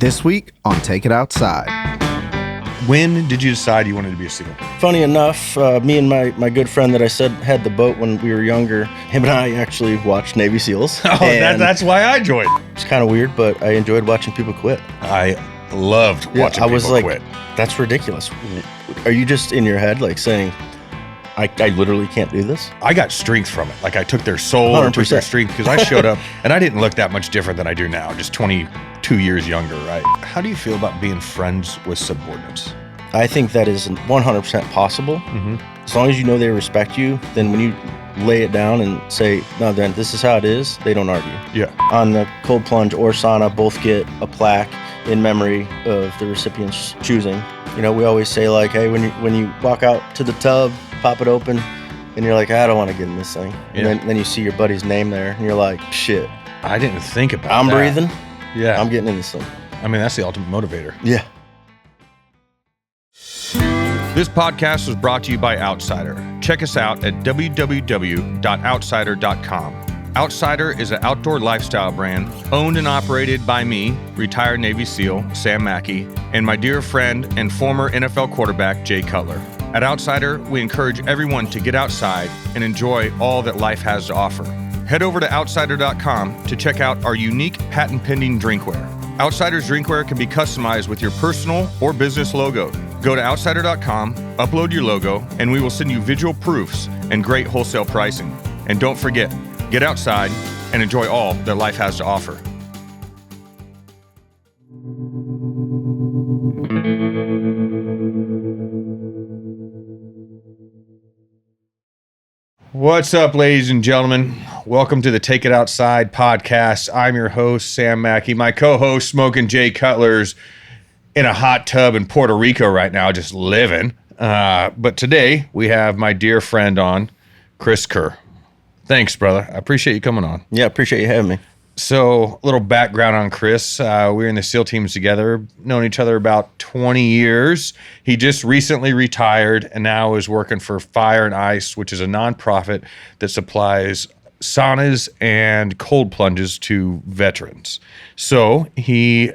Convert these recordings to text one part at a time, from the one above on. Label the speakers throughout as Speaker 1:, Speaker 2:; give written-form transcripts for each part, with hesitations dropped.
Speaker 1: This week on Take It Outside.
Speaker 2: When did you decide you wanted to be a SEAL?
Speaker 3: Funny enough, me and my good friend that I said had the boat when we were younger, him and I actually watched Navy SEAls.
Speaker 2: Oh, that's why I joined.
Speaker 3: It's kind of weird, but I enjoyed watching people quit.
Speaker 2: I loved watching people quit.
Speaker 3: That's ridiculous. Are you just in your head like saying, I literally can't do this?
Speaker 2: I got strength from it. Like I took their soul and took their strength because I showed up and I didn't look that much different than I do now, just 22 years younger, right? How do you feel about being friends with subordinates?
Speaker 3: I think that is 100% possible.
Speaker 2: Mm-hmm.
Speaker 3: As long as you know they respect you, then when you lay it down and say, no, then this is how it is, they don't argue.
Speaker 2: Yeah.
Speaker 3: On the cold plunge or sauna, both get a plaque in memory of the recipient's choosing. You know, we always say like, hey, when you walk out to the tub, pop it open, and you're like, I don't want to get in this thing.
Speaker 2: Yeah.
Speaker 3: And then you see your buddy's name there, and you're like, shit.
Speaker 2: I didn't think about
Speaker 3: I'm
Speaker 2: that.
Speaker 3: breathing.
Speaker 2: Yeah.
Speaker 3: I'm getting in this thing.
Speaker 2: I mean, that's the ultimate motivator.
Speaker 3: Yeah.
Speaker 2: This podcast was brought to you by Outsider. Check us out at www.outsider.com. Outsider is an outdoor lifestyle brand owned and operated by me, retired Navy SEAL Sam Mackey, and my dear friend and former NFL quarterback Jay Cutler. At Outsider, we encourage everyone to get outside and enjoy all that life has to offer. Head over to outsider.com to check out our unique patent-pending drinkware. Outsider's drinkware can be customized with your personal or business logo. Go to outsider.com, upload your logo, and we will send you visual proofs and great wholesale pricing. And don't forget, get outside and enjoy all that life has to offer. What's up, ladies and gentlemen? Welcome to the Take It Outside podcast. I'm your host, Sam Mackey. My co-host, Smoking Jay Cutler's in a hot tub in Puerto Rico right now, just living. But today, we have my dear friend on, Chris Kerr. Thanks, brother. I appreciate you coming on.
Speaker 3: Yeah, appreciate you having me.
Speaker 2: So, a little background on Chris. We were in the SEAL teams together, known each other about 20 years. He just recently retired and now is working for FireIce, which is a nonprofit that supplies saunas and cold plunges to veterans. So, he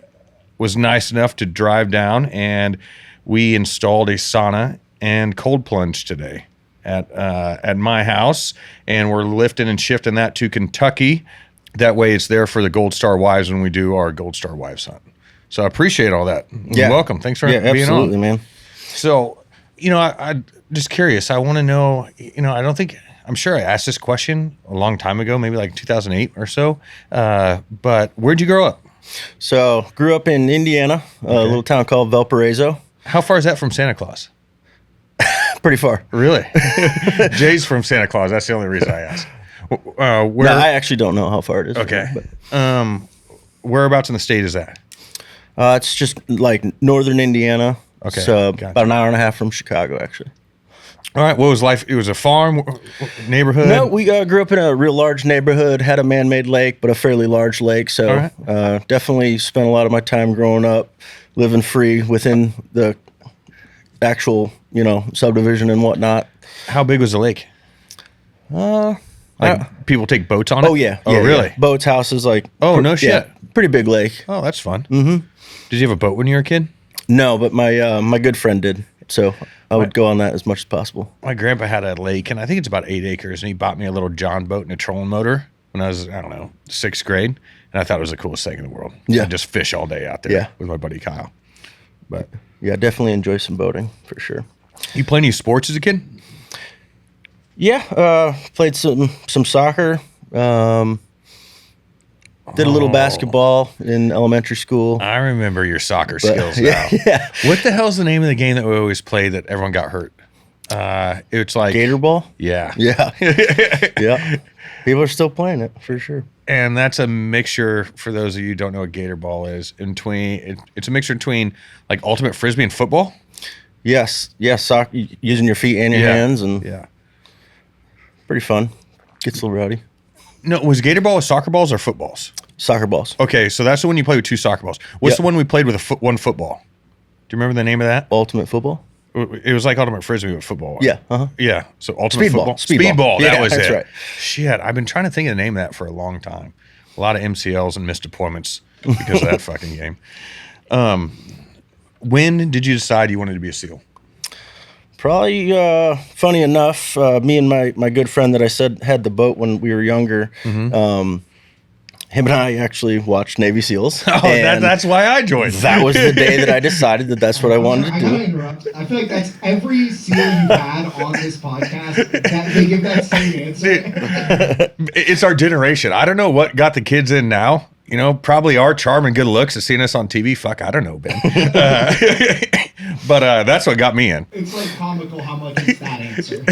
Speaker 2: was nice enough to drive down and we installed a sauna and cold plunge today at my house, and we're lifting and shifting that to Kentucky. That way it's there for the Gold Star Wives when we do our Gold Star Wives hunt. So I appreciate all that.
Speaker 3: Yeah.
Speaker 2: You're welcome. Thanks for being on.
Speaker 3: Absolutely, man.
Speaker 2: So, I'm just curious. I want to know, I'm sure I asked this question a long time ago, maybe like 2008 or so. But where'd you grow up?
Speaker 3: So, grew up in Indiana, a little town called Valparaiso.
Speaker 2: How far is that from Santa Claus?
Speaker 3: Pretty far.
Speaker 2: Really? Jay's from Santa Claus. That's the only reason I asked.
Speaker 3: No, I actually don't know how far it is.
Speaker 2: Okay.
Speaker 3: But.
Speaker 2: Whereabouts in the state is that?
Speaker 3: It's just like northern Indiana.
Speaker 2: Okay.
Speaker 3: So
Speaker 2: Gotcha.
Speaker 3: about an hour and a half from Chicago, actually.
Speaker 2: All right. What was life? It was a farm, neighborhood?
Speaker 3: No, we grew up in a real large neighborhood, had a man-made lake, but a fairly large lake. So definitely spent a lot of my time growing up living free within the actual, subdivision and whatnot.
Speaker 2: How big was the lake? People take boats on it?
Speaker 3: Oh, yeah.
Speaker 2: Oh, really?
Speaker 3: Yeah. Boats, houses, like.
Speaker 2: Oh, no shit.
Speaker 3: Yeah, pretty big lake.
Speaker 2: Oh, that's fun.
Speaker 3: Mm-hmm.
Speaker 2: Did you have a boat when you were a kid?
Speaker 3: No, but my good friend did. So I would go on that as much as possible.
Speaker 2: My grandpa had a lake, and I think it's about 8 acres, and he bought me a little John boat and a trolling motor when I was, 6th grade, and I thought it was the coolest thing in the world.
Speaker 3: Yeah.
Speaker 2: I'd just fish all day out there with my buddy Kyle. But
Speaker 3: yeah, definitely enjoy some boating for sure.
Speaker 2: You play any sports as a kid?
Speaker 3: Yeah, played some soccer. Did a little basketball in elementary school.
Speaker 2: I remember your soccer skills now.
Speaker 3: Yeah.
Speaker 2: What the hell's the name of the game that we always played that everyone got hurt? It's like
Speaker 3: Gator ball?
Speaker 2: Yeah.
Speaker 3: Yeah. Yeah. People are still playing it for sure.
Speaker 2: And that's a mixture, for those of you who don't know what Gator ball is, it's a mixture between like ultimate frisbee and football.
Speaker 3: Yes. Soccer, using your feet and your hands, and pretty fun. Gets a little rowdy.
Speaker 2: No, was Gator ball with soccer balls or footballs?
Speaker 3: Soccer balls.
Speaker 2: Okay, so that's the one you play with 2 soccer balls. What's the one we played with one football? Do you remember the name of that?
Speaker 3: Ultimate football?
Speaker 2: It was like ultimate frisbee with football.
Speaker 3: Yeah.
Speaker 2: Yeah. So ultimate football.
Speaker 3: Speedball.
Speaker 2: That was
Speaker 3: that's
Speaker 2: it.
Speaker 3: Right.
Speaker 2: Shit, I've been trying to think of the name of that for a long time. A lot of MCLs and missed deployments because of that fucking game. When did you decide you wanted to be a SEAL?
Speaker 3: Probably, funny enough, me and my good friend that I said had the boat when we were younger, him and I actually watched Navy SEALs.
Speaker 2: Oh, that's why I joined.
Speaker 3: That was the day that I decided that's what I wanted to do.
Speaker 4: I gotta interrupt. I feel like that's every SEAL you've had on this podcast, that they give that same answer.
Speaker 2: It's our generation. I don't know what got the kids in now. Probably our charm and good looks of seeing us on TV. Fuck, I don't know, Ben. But that's what got me in.
Speaker 4: It's like comical how much it's that answer.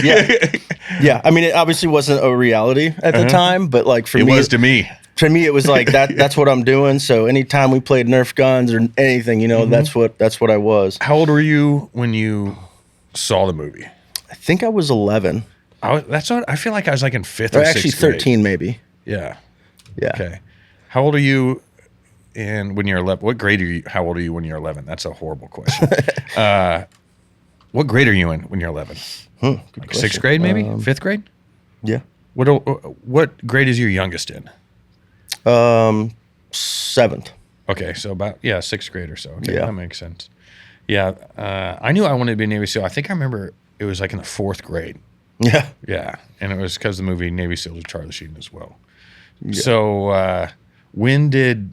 Speaker 3: Yeah. I mean, it obviously wasn't a reality at the time, but like for me,
Speaker 2: it was to me.
Speaker 3: For me, it was like that's what I'm doing. So anytime we played Nerf guns or anything, that's what I was.
Speaker 2: How old were you when you saw the movie?
Speaker 3: I think I was 11.
Speaker 2: I feel like I was like in fifth
Speaker 3: or
Speaker 2: or
Speaker 3: actually
Speaker 2: sixth grade.
Speaker 3: 13 maybe.
Speaker 2: Yeah.
Speaker 3: Yeah.
Speaker 2: Okay. How old are you when you're 11? What grade are you? How old are you when you're 11? That's a horrible question. What grade are you in when you're 11?
Speaker 3: Good
Speaker 2: Like
Speaker 3: question.
Speaker 2: sixth grade, maybe? Fifth grade?
Speaker 3: Yeah.
Speaker 2: What grade is your youngest in?
Speaker 3: 7th.
Speaker 2: Okay, so about sixth grade or so. Okay,
Speaker 3: Yeah.
Speaker 2: that makes sense. Yeah, I knew I wanted to be a Navy SEAL. I think I remember it was like in the 4th grade.
Speaker 3: Yeah.
Speaker 2: Yeah, and it was because the movie Navy SEALs with Charlie Sheen as well. Yeah. So when did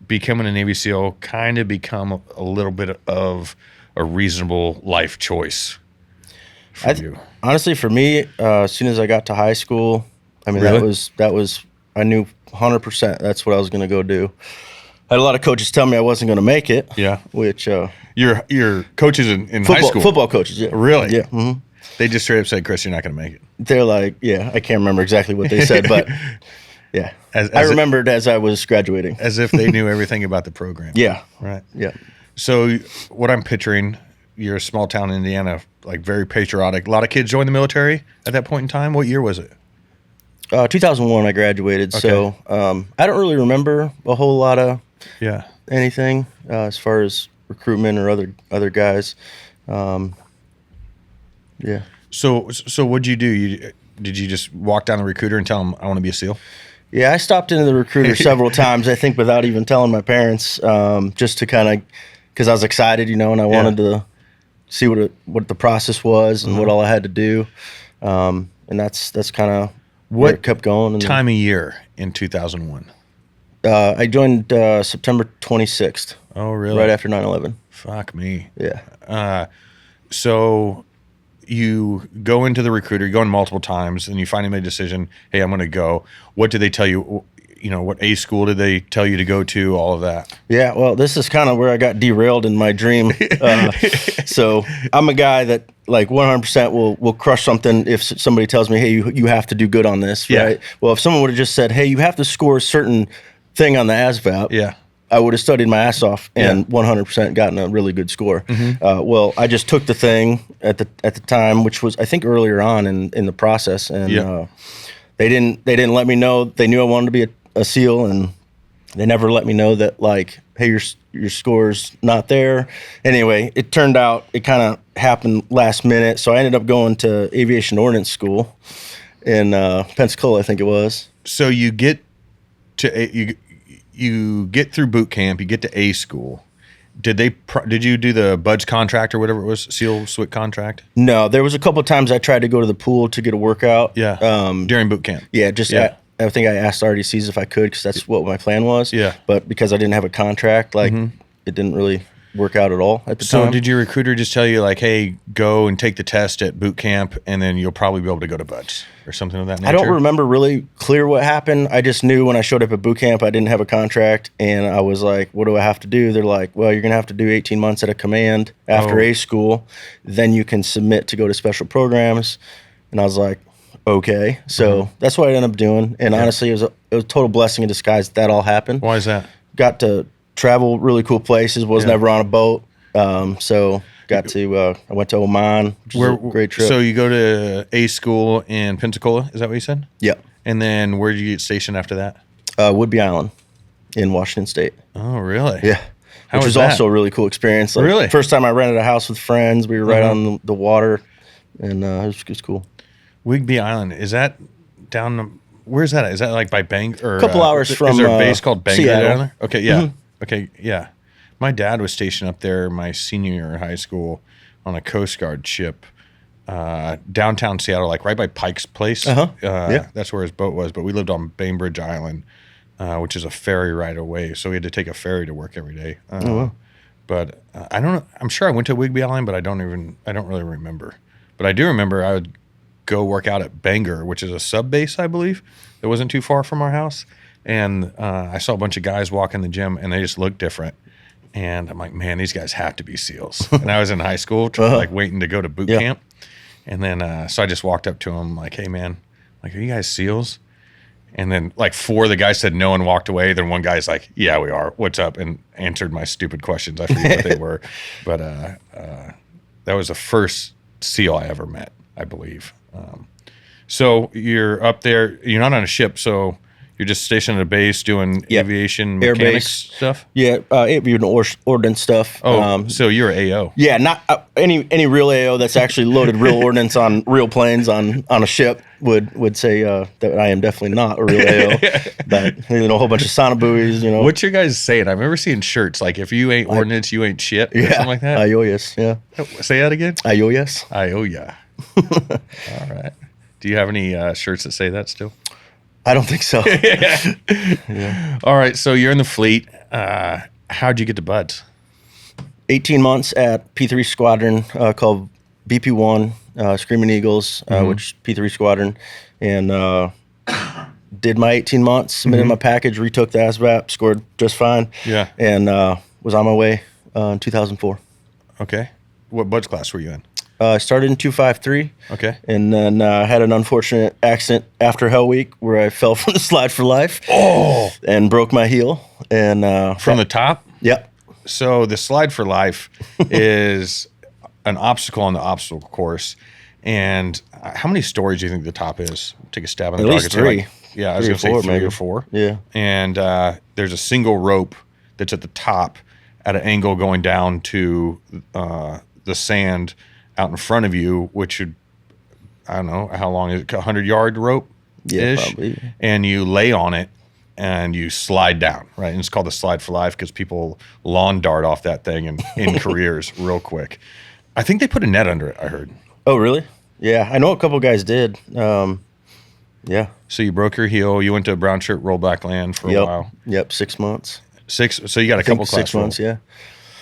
Speaker 2: becoming a Navy SEAL kind of become a little bit of a reasonable life choice for you?
Speaker 3: Honestly, for me, as soon as I got to high school, I mean,
Speaker 2: Really?
Speaker 3: that was I knew 100% that's what I was going to go do. I had a lot of coaches tell me I wasn't going to make it.
Speaker 2: Yeah.
Speaker 3: Which
Speaker 2: your coaches in high school,
Speaker 3: football coaches, yeah.
Speaker 2: Really?
Speaker 3: Yeah. Mm-hmm.
Speaker 2: They just straight up said, "Chris, you're not going to make it."
Speaker 3: They're like, yeah, I can't remember exactly what they said, but yeah, I remembered as I was graduating,
Speaker 2: as if they knew everything about the program.
Speaker 3: Yeah.
Speaker 2: Right.
Speaker 3: Yeah.
Speaker 2: So what I'm picturing, you're a small town in Indiana, like very patriotic. A lot of kids joined the military at that point in time. What year was it?
Speaker 3: 2001, I graduated.
Speaker 2: Okay.
Speaker 3: So I don't really remember a whole lot of
Speaker 2: Yeah.
Speaker 3: anything as far as recruitment or other guys. Yeah.
Speaker 2: So what'd you do? Did you just walk down the recruiter and tell them I want to be a SEAL?
Speaker 3: Yeah, I stopped into the recruiter several times, I think, without even telling my parents, just to kind of, because I was excited, and I wanted to see what the process was and what all I had to do, and that's kind of where it kept going. And
Speaker 2: Time of year in 2001?
Speaker 3: I joined September 26th.
Speaker 2: Oh, really?
Speaker 3: Right after 9/11.
Speaker 2: Fuck me.
Speaker 3: Yeah.
Speaker 2: So you go into the recruiter, you go in multiple times, and you finally made a decision, hey, I'm going to go. What did they tell you? What A school did they tell you to go to, all of that? Yeah,
Speaker 3: well, this is kind of where I got derailed in my dream. So I'm a guy that like 100% will crush something if somebody tells me, hey, you have to do good on this, right?
Speaker 2: Yeah.
Speaker 3: Well, if someone would have just said, hey, you have to score a certain thing on the ASVAB,
Speaker 2: Yeah.
Speaker 3: I would have studied my ass off and 100% gotten a really good score.
Speaker 2: Mm-hmm.
Speaker 3: Well, I just took the thing at the time, which was I think earlier on in the process, and they didn't let me know. They knew I wanted to be a SEAL, and they never let me know that like, hey, your score's not there. Anyway, it turned out it kind of happened last minute, so I ended up going to aviation ordnance school in Pensacola, I think it was.
Speaker 2: So you get to you get through boot camp, you get to A school. Did you do the BUDS contract or whatever it was, SEAL SWIC contract?
Speaker 3: No, there was a couple of times I tried to go to the pool to get a workort.
Speaker 2: Yeah. During boot camp.
Speaker 3: Yeah, I think I asked RDCs if I could because that's what my plan was.
Speaker 2: Yeah.
Speaker 3: But because I didn't have a contract, like it didn't really work out at all at the time.
Speaker 2: So did your recruiter just tell you like, hey, go and take the test at boot camp and then you'll probably be able to go to BUDS or something of that nature?
Speaker 3: I don't remember really clear what happened. I just knew when I showed up at boot camp, I didn't have a contract, and I was like, what do I have to do? They're like, well, you're going to have to do 18 months at a command after A school. Then you can submit to go to special programs. And I was like, okay. So that's what I ended up doing. And honestly, it was a total blessing in disguise that all happened.
Speaker 2: Why is that?
Speaker 3: Got to travel really cool places, was never on a boat. So got to, I went to Oman, which was a great trip.
Speaker 2: So you go to A school in Pensacola, is that what you said?
Speaker 3: Yep.
Speaker 2: And then where did you get stationed after that?
Speaker 3: Woodby Island in Washington State.
Speaker 2: Oh, really?
Speaker 3: Yeah. Which was also a really cool experience. Like,
Speaker 2: really?
Speaker 3: First time I rented a house with friends. We were right on the water, and it was cool.
Speaker 2: Whidbey Island, is that down? Where's that? Is that like by Bang? Or
Speaker 3: a couple hours from.
Speaker 2: Is there a base called Bangor
Speaker 3: Seattle.
Speaker 2: down there? Okay, yeah. Okay, yeah. My dad was stationed up there my senior year in high school on a Coast Guard ship, downtown Seattle, like right by Pike's Place.
Speaker 3: Yeah.
Speaker 2: That's where his boat was. But we lived on Bainbridge Island, which is a ferry right away. So we had to take a ferry to work every day. But I don't know. I'm sure I went to Whigby Island, but I don't really remember. But I do remember I would go work out at Bangor, which is a sub base, I believe. That wasn't too far from our house. And I saw a bunch of guys walk in the gym, and they just looked different. And I'm like, man, these guys have to be SEALs. And I was in high school, like waiting to go to boot camp. And then, so I just walked up to them like, hey, man, like, are you guys SEALs? And then like 4 of the guys said no and walked away. Then one guy's like, yeah, we are. What's up? And answered my stupid questions. I forget what they were. But that was the first SEAL I ever met, I believe. So you're up there. You're not on a ship, so you're just stationed at a base doing aviation mechanics stuff?
Speaker 3: Yeah, aviation ordnance stuff.
Speaker 2: Oh, so you're AO.
Speaker 3: Yeah, not any real AO that's actually loaded real ordnance on real planes on a ship would say that I am definitely not a real AO. But a whole bunch of sauna buoys,
Speaker 2: What's your guys saying? I remember seeing shirts like, if you ain't ordnance, you ain't shit, or something like that.
Speaker 3: Ayoyas, yeah.
Speaker 2: Say that again?
Speaker 3: Ayoyas.
Speaker 2: Ayoya. All right. Do you have any shirts that say that still?
Speaker 3: I don't think so.
Speaker 2: Yeah. All right. So you're in the fleet. How'd you get to Buds?
Speaker 3: 18 months at P3 Squadron called BP1, Screaming Eagles, which P3 Squadron, and did my 18 months, submitted my package, retook the ASVAB, scored just fine.
Speaker 2: Yeah.
Speaker 3: And was on my way in 2004.
Speaker 2: Okay. What Buds class were you in?
Speaker 3: I started in 253.
Speaker 2: Okay.
Speaker 3: And then had an unfortunate accident after Hell Week where I fell from the slide for life.
Speaker 2: Oh!
Speaker 3: And broke my heel. And
Speaker 2: from the top?
Speaker 3: Yep.
Speaker 2: So the slide for life is an obstacle on the obstacle course. And how many stories do you think the top is? Take a stab in the
Speaker 3: dark. At least 3.
Speaker 2: I was going to say 3
Speaker 3: maybe.
Speaker 2: or 4.
Speaker 3: Yeah.
Speaker 2: And there's a single rope that's at the top at an angle going down to the sand out in front of you, which should, I don't know, how long is it? 100-yard rope?
Speaker 3: Yeah, probably.
Speaker 2: And you lay on it and you slide down, right? And it's called the slide for life because people lawn dart off that thing and in careers real quick. I think they put a net under it, I heard.
Speaker 3: Oh, really? Yeah, I know a couple guys did. Yeah.
Speaker 2: So you broke your heel. You went to brown shirt rollback land for a while.
Speaker 3: Yep, 6 months.
Speaker 2: So you got a couple class
Speaker 3: 6 months, yeah.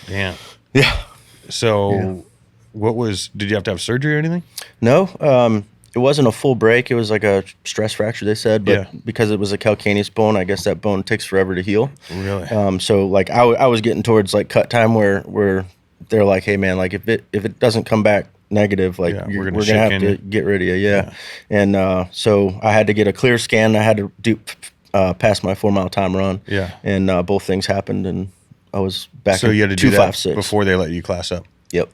Speaker 2: Damn.
Speaker 3: Yeah.
Speaker 2: So did you have to have surgery or anything?
Speaker 3: No, it wasn't a full break. It was like a stress fracture, they said, but because it was a calcaneus bone, I guess that bone takes forever to heal.
Speaker 2: Really?
Speaker 3: So like I was getting towards like cut time where they're like, hey man, like if it doesn't come back negative, like we're gonna have to get rid of you. Yeah. And so I had to get a clear scan. I had to do pass my 4-mile time run.
Speaker 2: Yeah.
Speaker 3: And both things happened, and I was back.
Speaker 2: So you had to do that
Speaker 3: 256
Speaker 2: before they let you class up.
Speaker 3: Yep.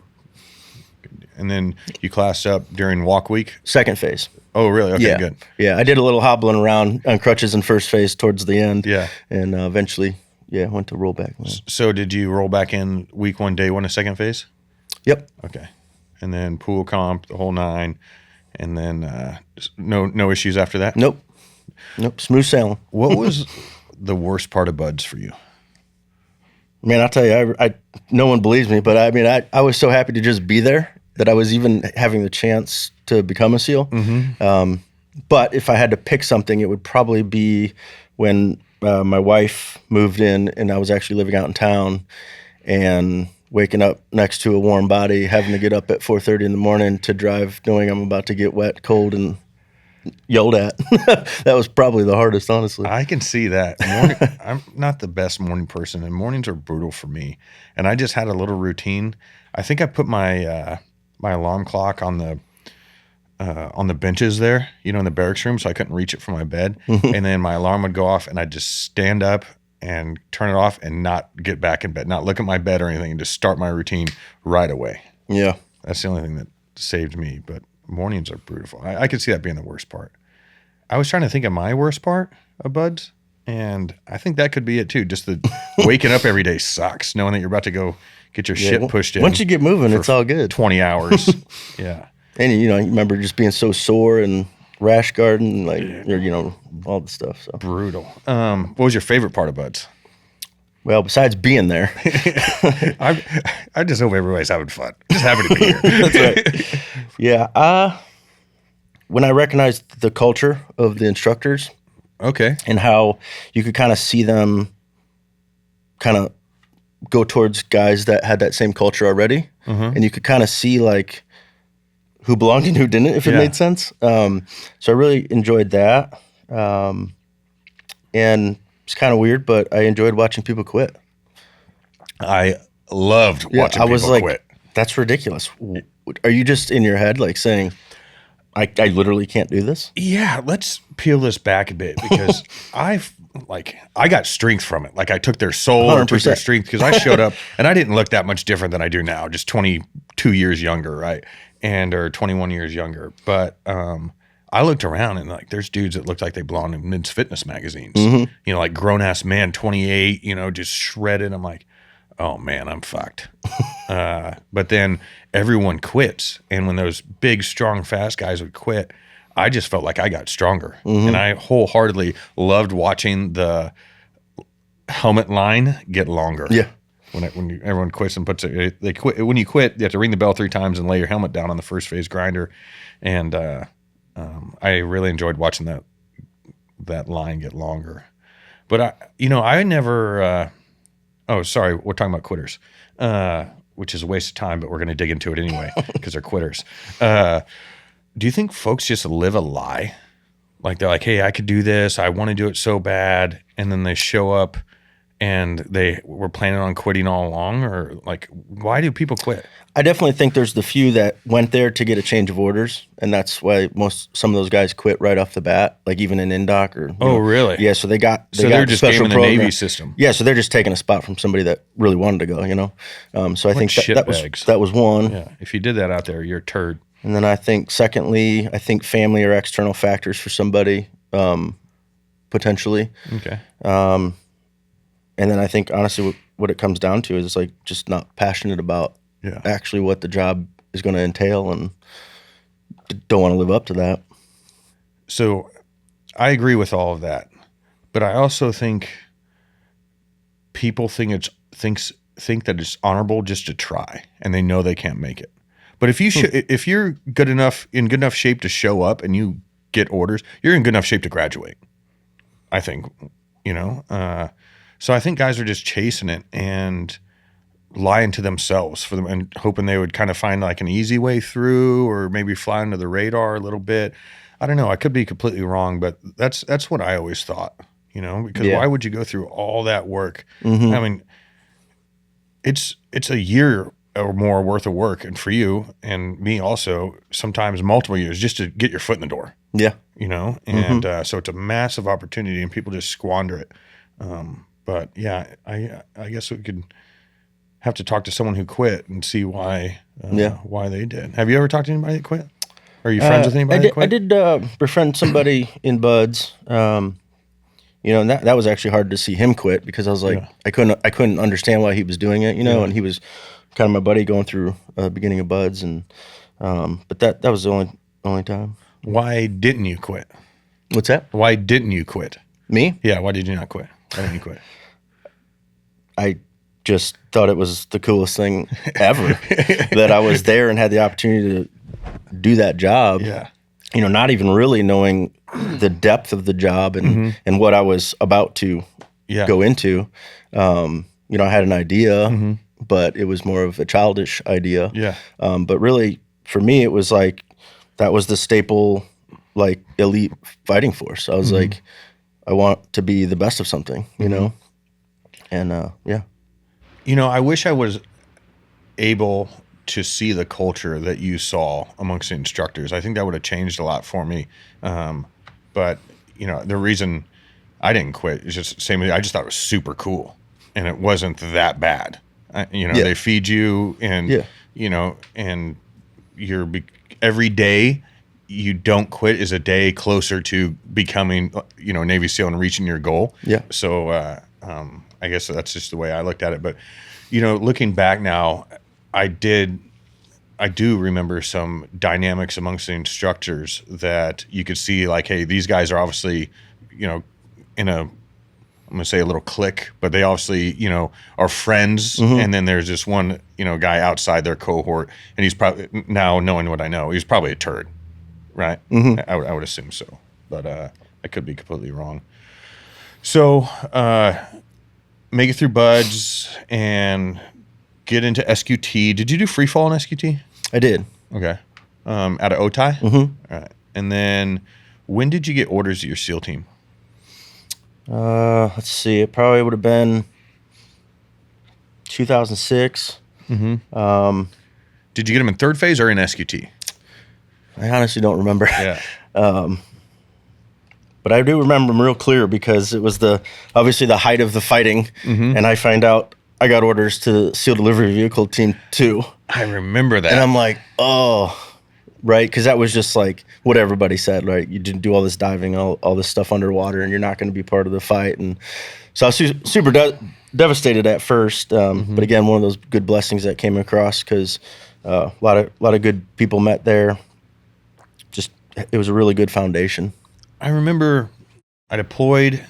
Speaker 2: And then you classed up during walk week?
Speaker 3: Second phase.
Speaker 2: Oh, really? Okay, good.
Speaker 3: Yeah, I did a little hobbling around on crutches in first phase towards the end.
Speaker 2: Yeah.
Speaker 3: And eventually, went to rollback.
Speaker 2: So did you roll back in week 1, day 1 of second phase?
Speaker 3: Yep.
Speaker 2: Okay. And then pool comp, the whole 9. And then no issues after that?
Speaker 3: Nope. Smooth sailing.
Speaker 2: What was the worst part of Buds for you?
Speaker 3: Man, I'll tell you, I no one believes me, but I mean, I was so happy to just be there that I was even having the chance to become a SEAL. But if I had to pick something, it would probably be when my wife moved in and I was actually living out in town and waking up next to a warm body, having to get up at 4:30 in the morning to drive, knowing I'm about to get wet, cold, and yelled at. That was probably the hardest, honestly.
Speaker 2: I can see that. I'm not the best morning person, and mornings are brutal for me. And I just had a little routine. I think I put my my alarm clock on the benches there, in the barracks room, so I couldn't reach it from my bed. And then my alarm would go off, and I'd just stand up and turn it off and not get back in bed, not look at my bed or anything, and just start my routine right away.
Speaker 3: Yeah.
Speaker 2: That's the only thing that saved me, but mornings are brutal. I could see that being the worst part. I was trying to think of my worst part of Buds, and I think that could be it too. Just the waking up every day sucks, knowing that you're about to go get your shit pushed in.
Speaker 3: Once you get moving, it's all good.
Speaker 2: 20 hours. Yeah.
Speaker 3: And you remember just being so sore and rash garden, like all the stuff. So
Speaker 2: brutal. What was your favorite part of Buds?
Speaker 3: Well, besides being there.
Speaker 2: I just hope everybody's having fun. Just happy to be here.
Speaker 3: That's right. Yeah. When I recognized the culture of the instructors
Speaker 2: Okay.
Speaker 3: and how you could kind of see them kind of go towards guys that had that same culture already, and you could kind of see like who belonged and who didn't, if it
Speaker 2: Yeah.
Speaker 3: made sense. So I really enjoyed that. And it's kind of weird, but I enjoyed watching people quit.
Speaker 2: I loved watching
Speaker 3: I was
Speaker 2: people
Speaker 3: like,
Speaker 2: quit.
Speaker 3: that's ridiculous. Are you just in your head like saying, I literally can't do this?
Speaker 2: Yeah, let's peel this back a bit because I got strength from it. Like I took their soul or took their
Speaker 3: 100%.
Speaker 2: strength because I showed up and I didn't look that much different than I do now, just 22 years younger, right? Or 21 years younger. But I looked around and like there's dudes that looked like they belonged in men's fitness magazines. You know, like grown ass man, 28, you know, just shredded. I'm like, oh man, I'm fucked. But then everyone quits. And when those big, strong, fast guys would quit, I just felt like I got stronger. And I wholeheartedly loved watching the helmet line get longer.
Speaker 3: Yeah.
Speaker 2: Everyone quits and puts it, they quit. When you quit, you have to ring the bell 3 times and lay your helmet down on the first phase grinder. And I really enjoyed watching that line get longer. But I never. Oh, sorry. We're talking about quitters, which is a waste of time, but we're going to dig into it anyway because they're quitters. Do you think folks just live a lie? Like they're like, hey, I could do this. I want to do it so bad. And then they show up and they were planning on quitting all along? Or like, why do people quit?
Speaker 3: I definitely think there's the few that went there to get a change of orders, and that's why some of those guys quit right off the bat, like even in Indoc or.
Speaker 2: Oh, really?
Speaker 3: Yeah, so they're
Speaker 2: just gaming the Navy system.
Speaker 3: Yeah, so they're just taking a spot from somebody that really wanted to go, you know. So I think that was one.
Speaker 2: Yeah, if you did that out there, you're a turd.
Speaker 3: And then I think secondly, family or external factors for somebody, potentially.
Speaker 2: Okay.
Speaker 3: And then I think honestly, what it comes down to is like just not passionate about actually what the job is going to entail, and don't want to live up to that.
Speaker 2: So I agree with all of that, but I also think people think that it's honorable just to try, and they know they can't make it. But if you're in good enough shape to show up and you get orders, you're in good enough shape to graduate. I think, so I think guys are just chasing it and lying to themselves for them and hoping they would kind of find like an easy way through, or maybe fly under the radar a little bit. I don't know. I could be completely wrong, but that's what I always thought, because why would you go through all that work? I mean, it's a year or more worth of work, and for you and me also, sometimes multiple years just to get your foot in the door.
Speaker 3: Yeah.
Speaker 2: And so it's a massive opportunity and people just squander it. But yeah, I guess we could have to talk to someone who quit and see why they did. Have you ever talked to anybody that quit? Are you friends with anybody that quit?
Speaker 3: I did befriend somebody in Buds. And that was actually hard to see him quit, because I was like, I couldn't understand why he was doing it, and he was kind of my buddy going through the beginning of Buds, and but that was the only time.
Speaker 2: Why didn't you quit?
Speaker 3: What's that?
Speaker 2: Why didn't you quit?
Speaker 3: Me?
Speaker 2: Yeah, why did you not quit? Why didn't you quit?
Speaker 3: I just thought it was the coolest thing ever that I was there and had the opportunity to do that job.
Speaker 2: Yeah.
Speaker 3: Not even really knowing the depth of the job and what I was about to go into. I had an idea, but it was more of a childish idea.
Speaker 2: Yeah.
Speaker 3: But really, for me, it was like, that was the staple, like, elite fighting force. I was like, I want to be the best of something, And,
Speaker 2: I wish I was able to see the culture that you saw amongst the instructors. I think that would have changed a lot for me. But, the reason I didn't quit is just the same way. I just thought it was super cool, and it wasn't that bad. They feed you, and, and you're every day you don't quit is a day closer to becoming, Navy SEAL and reaching your goal.
Speaker 3: Yeah.
Speaker 2: So, I guess that's just the way I looked at it. But, looking back now, I do remember some dynamics amongst the instructors that you could see, like, hey, these guys are obviously, in a going to say a little clique, but they obviously, are friends. And then there's this one, guy outside their cohort, and he's probably, now knowing what I know, he's probably a turd, right? I would assume so, but I could be completely wrong. So make it through Buds and get into SQT. Did you do free fall in SQT?
Speaker 3: I did.
Speaker 2: Okay. Out of OTI? All right. And then when did you get orders at your SEAL team?
Speaker 3: Let's see. It probably would have been 2006.
Speaker 2: Did you get them in third phase or in SQT?
Speaker 3: I honestly don't remember.
Speaker 2: Yeah.
Speaker 3: But I do remember them real clear because it was obviously the height of the fighting, and I find out I got orders to SEAL Delivery Vehicle Team 2.
Speaker 2: I remember that.
Speaker 3: And I'm like, oh, right? Because that was just like what everybody said, right? You didn't do all this diving, all this stuff underwater, and you're not going to be part of the fight. And so I was super devastated at first. But again, one of those good blessings that came across because a lot of good people met there. Just, it was a really good foundation.
Speaker 2: I remember I deployed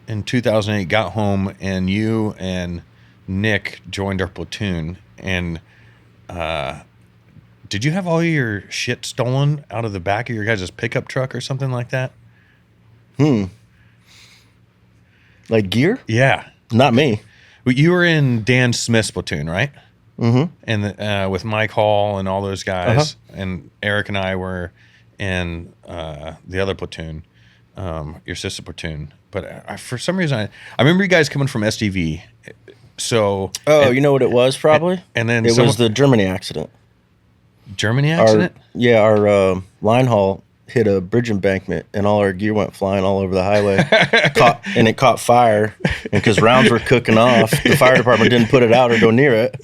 Speaker 2: in 2008, got home, and you and Nick joined our platoon. And did you have all your shit stolen out of the back of your guys' pickup truck or something like that?
Speaker 3: Like gear?
Speaker 2: Yeah.
Speaker 3: Not me.
Speaker 2: Well, you were in Dan Smith's platoon, right? And with Mike Hall and all those guys, and Eric and I were in the other platoon, your sister platoon. But for some reason, I remember you guys coming from SDV. So
Speaker 3: you know what it was probably?
Speaker 2: And then
Speaker 3: it was the Germany accident.
Speaker 2: Germany accident?
Speaker 3: Our line haul hit a bridge embankment, and all our gear went flying all over the highway. It caught fire, and because rounds were cooking off, the fire department didn't put it out or go near it.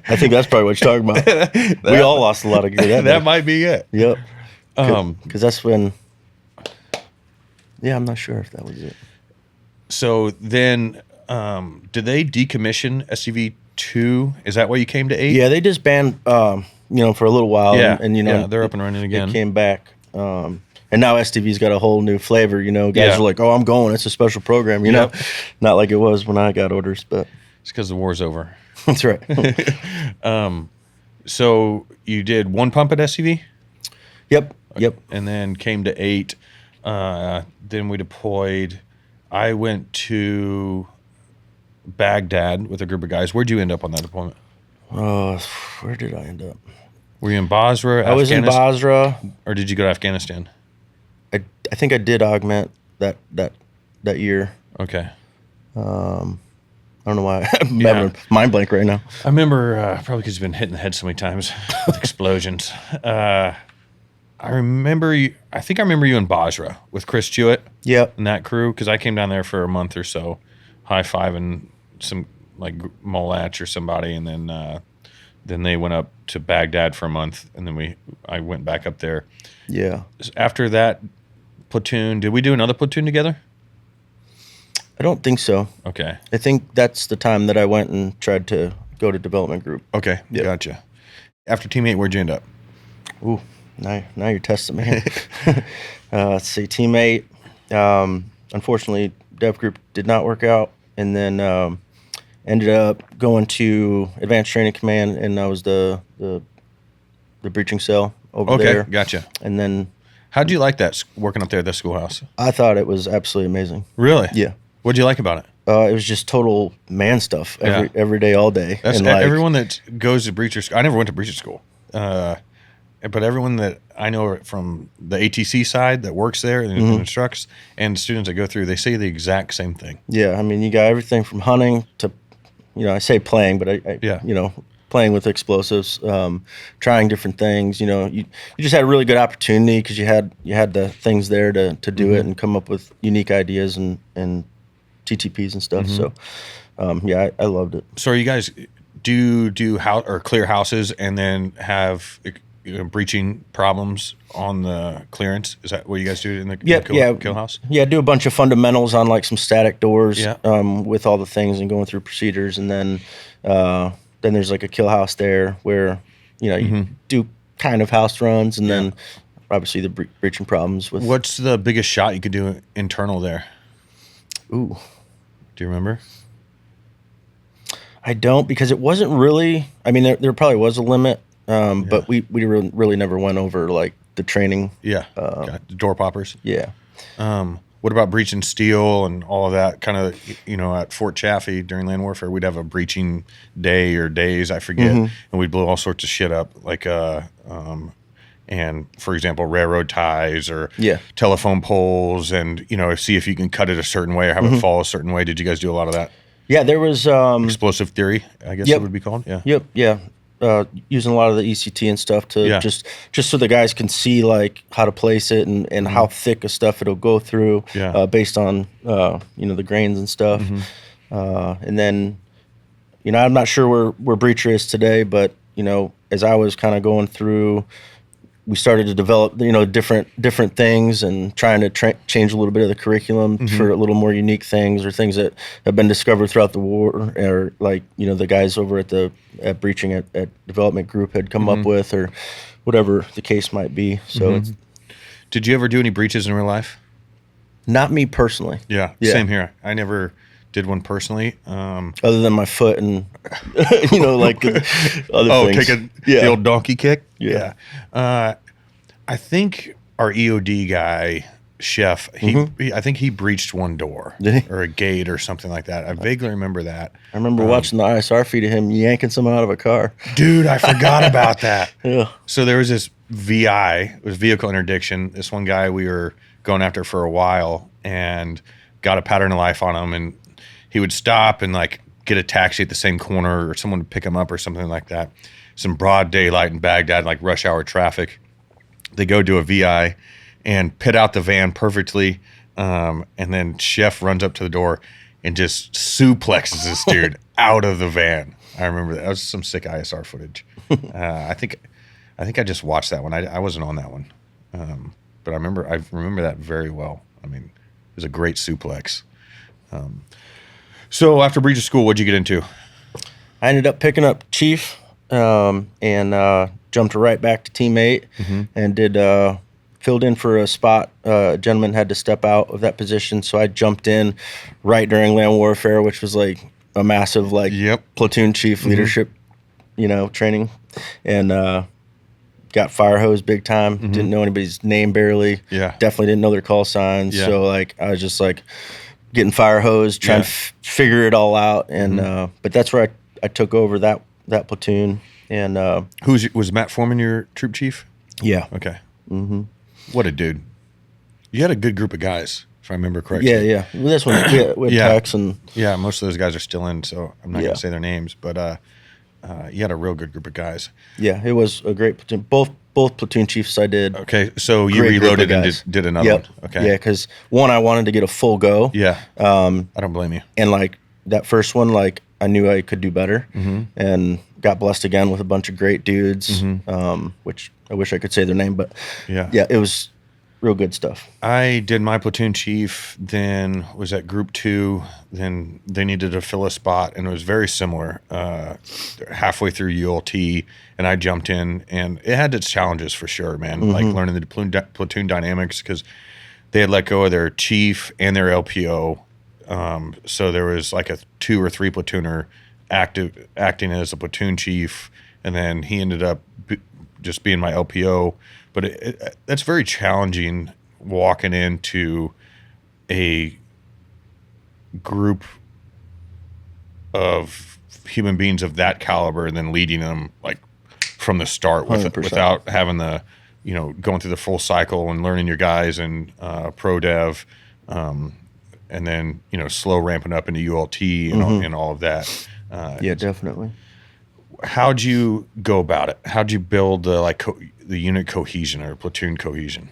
Speaker 3: I think that's probably what you're talking about. We all lost a lot of gear.
Speaker 2: That might be it.
Speaker 3: Yep. Because that's when. Yeah, I'm not sure if that was it.
Speaker 2: So then, did they decommission SCV-2? Is that why you came to 8?
Speaker 3: Yeah, they just banned, for a little while.
Speaker 2: Yeah,
Speaker 3: and
Speaker 2: they're up and running again.
Speaker 3: They came back. And now STV's got a whole new flavor, Guys are like, oh, I'm going. It's a special program, Not like it was when I got orders, but.
Speaker 2: It's because the war's over.
Speaker 3: That's right.
Speaker 2: So you did one pump at SCV?
Speaker 3: Yep.
Speaker 2: And then came to 8. Then we deployed. I went to Baghdad with a group of guys. Where'd you end up on that deployment?
Speaker 3: Where did I end up?
Speaker 2: Were you in Basra?
Speaker 3: I was in Basra.
Speaker 2: Or did you go to Afghanistan?
Speaker 3: I think I did augment that year.
Speaker 2: Okay.
Speaker 3: I don't know why. I'm having a mind blank right now.
Speaker 2: I remember, probably because you've been hit in the head so many times with explosions. I remember you in Basra with Chris Jewett.
Speaker 3: Yep.
Speaker 2: And that crew, because I came down there for a month or so, high-fiving some like Molatch or somebody, and then they went up to Baghdad for a month, and then I went back up there.
Speaker 3: Yeah.
Speaker 2: After that platoon, did we do another platoon together?
Speaker 3: I don't think so.
Speaker 2: Okay.
Speaker 3: I think that's the time that I went and tried to go to development group.
Speaker 2: Okay, yep. Gotcha. After Team 8, where'd you end up?
Speaker 3: Ooh, now you're testing me. Let's see, Team 8. Unfortunately, Dev Group did not work out, and then ended up going to Advanced Training Command, and I was the breaching cell over there.
Speaker 2: Okay, gotcha.
Speaker 3: And then...
Speaker 2: How'd you like that, working up there at the schoolhouse?
Speaker 3: I thought it was absolutely amazing.
Speaker 2: Really?
Speaker 3: Yeah.
Speaker 2: What'd you like about it?
Speaker 3: It was just total man stuff every day, all day.
Speaker 2: That's
Speaker 3: and
Speaker 2: everyone that goes to breacher school. I never went to breacher school. But everyone that I know from the ATC side that works there and instructs, and students that go through, they say the exact same thing.
Speaker 3: Yeah, I mean, you got everything from hunting to, I say playing, but I playing with explosives, trying different things. You just had a really good opportunity because you had the things there to do it and come up with unique ideas and TTPs and stuff. So, I loved it.
Speaker 2: So, are you guys do house or clear houses and then have breaching problems on the clearance? Is that what you guys do in the kill house? Yeah,
Speaker 3: do a bunch of fundamentals on like some static doors with all the things and going through procedures, and then there's like a kill house there where you do kind of house runs, and then obviously the breaching problems with.
Speaker 2: What's the biggest shot you could do internal there?
Speaker 3: Ooh,
Speaker 2: Do you remember?
Speaker 3: I don't, because it wasn't really. I mean, there probably was a limit, but we really never went over like the training.
Speaker 2: Yeah. The door poppers.
Speaker 3: Yeah.
Speaker 2: What about breaching steel and all of that? Kind of, at Fort Chaffee during land warfare, we'd have a breaching day or days, I forget, and we'd blow all sorts of shit up, like and for example, railroad ties or telephone poles, and see if you can cut it a certain way or have it fall a certain way. Did you guys do a lot of that?
Speaker 3: Yeah, there was
Speaker 2: explosive theory, I guess it would be called. Yeah.
Speaker 3: Yep. Yeah. Using a lot of the ECT and stuff to just so the guys can see like how to place it and how thick of stuff it'll go through based on the grains and stuff. And then I'm not sure where Breacher is today, but as I was kind of going through, we started to develop different things and trying to change a little bit of the curriculum for a little more unique things or things that have been discovered throughout the war, or like the guys over at breaching at development group had come up with, or whatever the case might be. So
Speaker 2: did you ever do any breaches in real life?
Speaker 3: Not me personally.
Speaker 2: Yeah. Same here. I never did one personally,
Speaker 3: other than my foot and like other things.
Speaker 2: Taking the old donkey kick.
Speaker 3: Yeah.
Speaker 2: I think our EOD guy, Chef, I think he breached one door or a gate or something like that. I vaguely remember that.
Speaker 3: I remember watching the ISR feed of him yanking someone out of a car.
Speaker 2: Dude, I forgot about that.
Speaker 3: Yeah.
Speaker 2: So there was this VI, it was vehicle interdiction. This one guy we were going after for a while and got a pattern of life on him, and he would stop and like get a taxi at the same corner or someone would pick him up or something like that. Some broad daylight in Baghdad, like rush hour traffic. They go do a VI and pit out the van perfectly. And then Chef runs up to the door and just suplexes this dude out of the van. I remember that. That was some sick ISR footage. I think I just watched that one. I wasn't on that one. But I remember that very well. I mean, it was a great suplex. So after breach of school, what'd you get into?
Speaker 3: I ended up picking up Chief and jumped right back to Team 8 and did filled in for a spot. A gentleman had to step out of that position, so I jumped in right during land warfare, which was like a massive platoon chief leadership, training, and got fire hose big time. Didn't know anybody's name barely. Definitely didn't know their call signs. So like I was just like getting fire hose, trying to figure it all out, and but that's where I took over that platoon. And
Speaker 2: was Matt Foreman your troop chief?
Speaker 3: Yeah.
Speaker 2: Okay. What a dude! You had a good group of guys, if I remember correctly.
Speaker 3: Yeah. Well, that's when we had Tex and
Speaker 2: most of those guys are still in, so I'm not gonna say their names, but you had a real good group of guys.
Speaker 3: Yeah, it was a great platoon. Both platoon chiefs I did.
Speaker 2: Okay, so you reloaded and did another one. Okay.
Speaker 3: Yeah, because one, I wanted to get a full go.
Speaker 2: Yeah. I don't blame you.
Speaker 3: And like that first one, like I knew I could do better, and got blessed again with a bunch of great dudes, which I wish I could say their name, but yeah, it was real good stuff.
Speaker 2: I did my platoon chief, then was at group 2, then they needed to fill a spot, and it was very similar. Halfway through ULT, and I jumped in, and it had its challenges for sure, man. Like learning the platoon dynamics, because they had let go of their chief and their LPO. So there was like a 2 or 3 platooner acting as a platoon chief, and then he ended up just being my LPO. But that's very challenging walking into a group of human beings of that caliber and then leading them like from the start without having the, going through the full cycle and learning your guys and pro dev, and then, slow ramping up into ULT and all of that.
Speaker 3: Yeah, definitely.
Speaker 2: How'd you go about it? How'd you build the unit cohesion or platoon cohesion?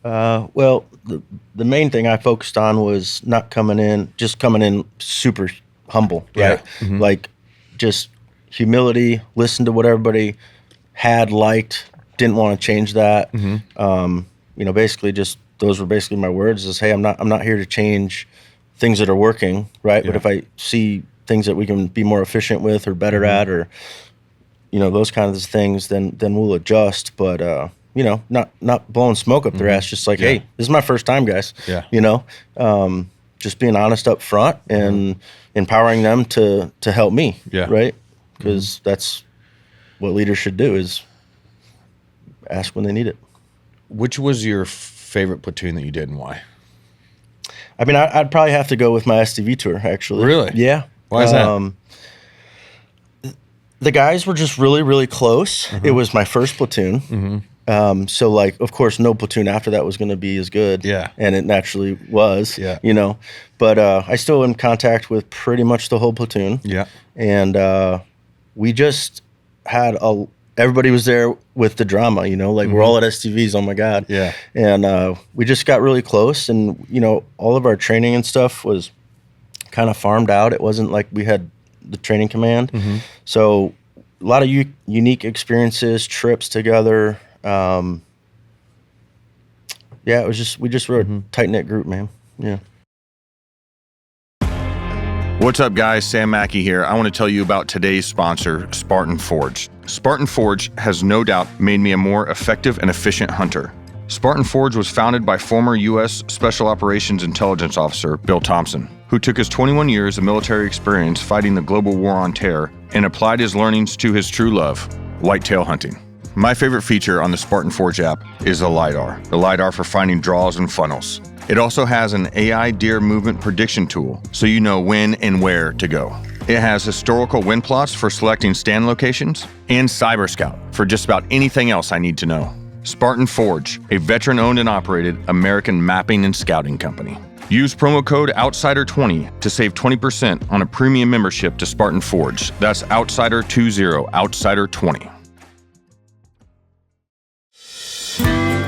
Speaker 3: Well, the main thing I focused on was not coming in super humble, right? Like just humility, listen to what everybody had liked, didn't want to change that. Basically just those were basically my words is, hey, I'm not here to change things that are working, right? But if I see things that we can be more efficient with or better at, or those kinds of things, then we'll adjust. But not blowing smoke up their ass, just like, hey, this is my first time, guys.
Speaker 2: Yeah.
Speaker 3: just being honest up front and empowering them to help me.
Speaker 2: Yeah.
Speaker 3: Right. Because that's what leaders should do, is ask when they need it.
Speaker 2: Which was your favorite platoon that you did and why?
Speaker 3: I mean, I'd probably have to go with my STV tour, actually.
Speaker 2: Really?
Speaker 3: Yeah.
Speaker 2: Why is that?
Speaker 3: The guys were just really, really close. It was my first platoon. So, like, of course, no platoon after that was going to be as good.
Speaker 2: Yeah.
Speaker 3: And it naturally was,
Speaker 2: Yeah.
Speaker 3: you know. But I still in contact with pretty much the whole platoon.
Speaker 2: Yeah.
Speaker 3: And we just had everybody was there with the drama, you know, like we're all at STVs, oh my God.
Speaker 2: Yeah.
Speaker 3: And we just got really close, and, you know, all of our training and stuff was kind of farmed out. It wasn't like we had the training command. So a lot of unique experiences, trips together. Yeah, it was just, we just were a tight-knit group, man. Yeah.
Speaker 2: What's up, guys? Sam Mackey here. I want to tell you about today's sponsor, Spartan Forge. Spartan Forge has no doubt made me a more effective and efficient hunter. Spartan Forge was founded by former U.S. Special Operations Intelligence Officer Bill Thompson, who took his 21 years of military experience fighting the global war on terror and applied his learnings to his true love, whitetail hunting. My favorite feature on the Spartan Forge app is the LiDAR for finding draws and funnels. It also has an AI deer movement prediction tool, so you know when and where to go. It has historical wind plots for selecting stand locations, and Cyber Scout for just about anything else I need to know. Spartan Forge, a veteran-owned and operated American mapping and scouting company. Use promo code OUTSIDER20 to save 20% on a premium membership to Spartan Forge. That's OUTSIDER20, OUTSIDER20.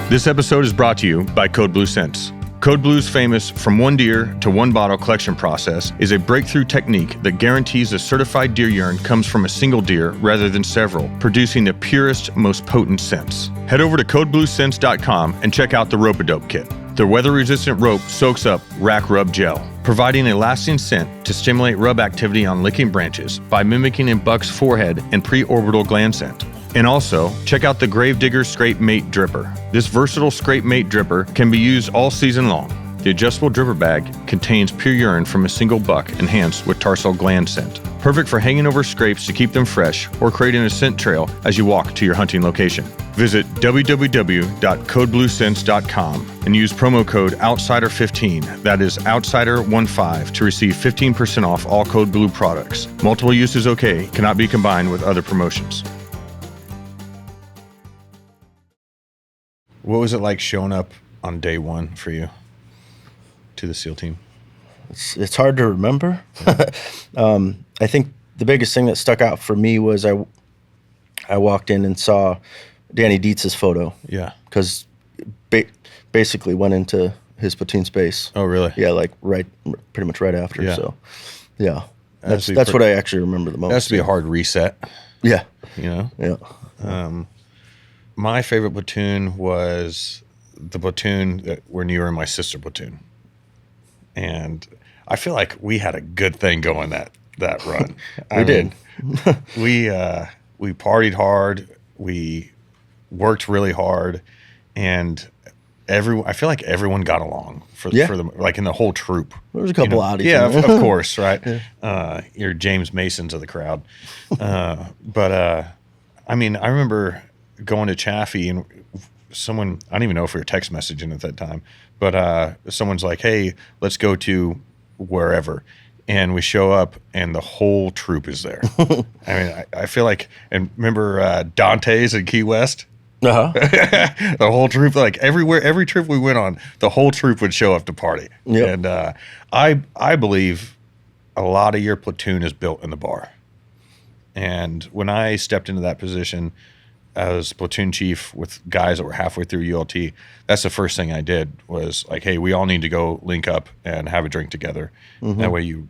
Speaker 2: This episode is brought to you by Code Blue Scents. Code Blue's famous from one deer to one bottle collection process is a breakthrough technique that guarantees the certified deer urine comes from a single deer rather than several, producing the purest, most potent scents. Head over to codebluescents.com and check out the Rope-A-Dope kit. Their weather-resistant rope soaks up rack rub gel, providing a lasting scent to stimulate rub activity on licking branches by mimicking a buck's forehead and preorbital gland scent. And also, check out the Gravedigger Scrape Mate Dripper. This versatile Scrape Mate Dripper can be used all season long. The adjustable dripper bag contains pure urine from a single buck enhanced with tarsal gland scent. Perfect for hanging over scrapes to keep them fresh or creating a scent trail as you walk to your hunting location. Visit www.codebluescents.com and use promo code OUTSIDER15, that is OUTSIDER15, to receive 15% off all Code Blue products. Multiple uses okay, cannot be combined with other promotions. What was it like showing up on day one for you to the SEAL team?
Speaker 3: It's hard to remember. I think the biggest thing that stuck out for me was I walked in and saw Danny Dietz's photo.
Speaker 2: Yeah.
Speaker 3: Because basically went into his platoon space.
Speaker 2: Oh, really?
Speaker 3: Yeah, like pretty much right after.
Speaker 2: Yeah.
Speaker 3: So, yeah, that's what I actually remember the most.
Speaker 2: That has to be a hard reset.
Speaker 3: Yeah.
Speaker 2: You know?
Speaker 3: Yeah.
Speaker 2: My favorite platoon was the platoon when you were in my sister platoon. And I feel like we had a good thing going that run.
Speaker 3: We did.
Speaker 2: We partied hard. We worked really hard, and I feel like everyone got along for the like in the whole troop.
Speaker 3: There was a couple oddies.
Speaker 2: Yeah, of course, right. You're James Masons of the crowd, but I mean, I remember going to Chaffee and someone, I don't even know if we were text messaging at that time, but someone's like, hey, let's go to wherever. And we show up and the whole troop is there. I mean, I feel like, and remember Dante's in Key West?
Speaker 3: Uh-huh.
Speaker 2: The whole troop, like every trip we went on, the whole troop would show up to party.
Speaker 3: Yep.
Speaker 2: And I believe a lot of your platoon is built in the bar. And when I stepped into that position as platoon chief with guys that were halfway through ULT, that's the first thing I did was like, hey, we all need to go link up and have a drink together. Mm-hmm. That way you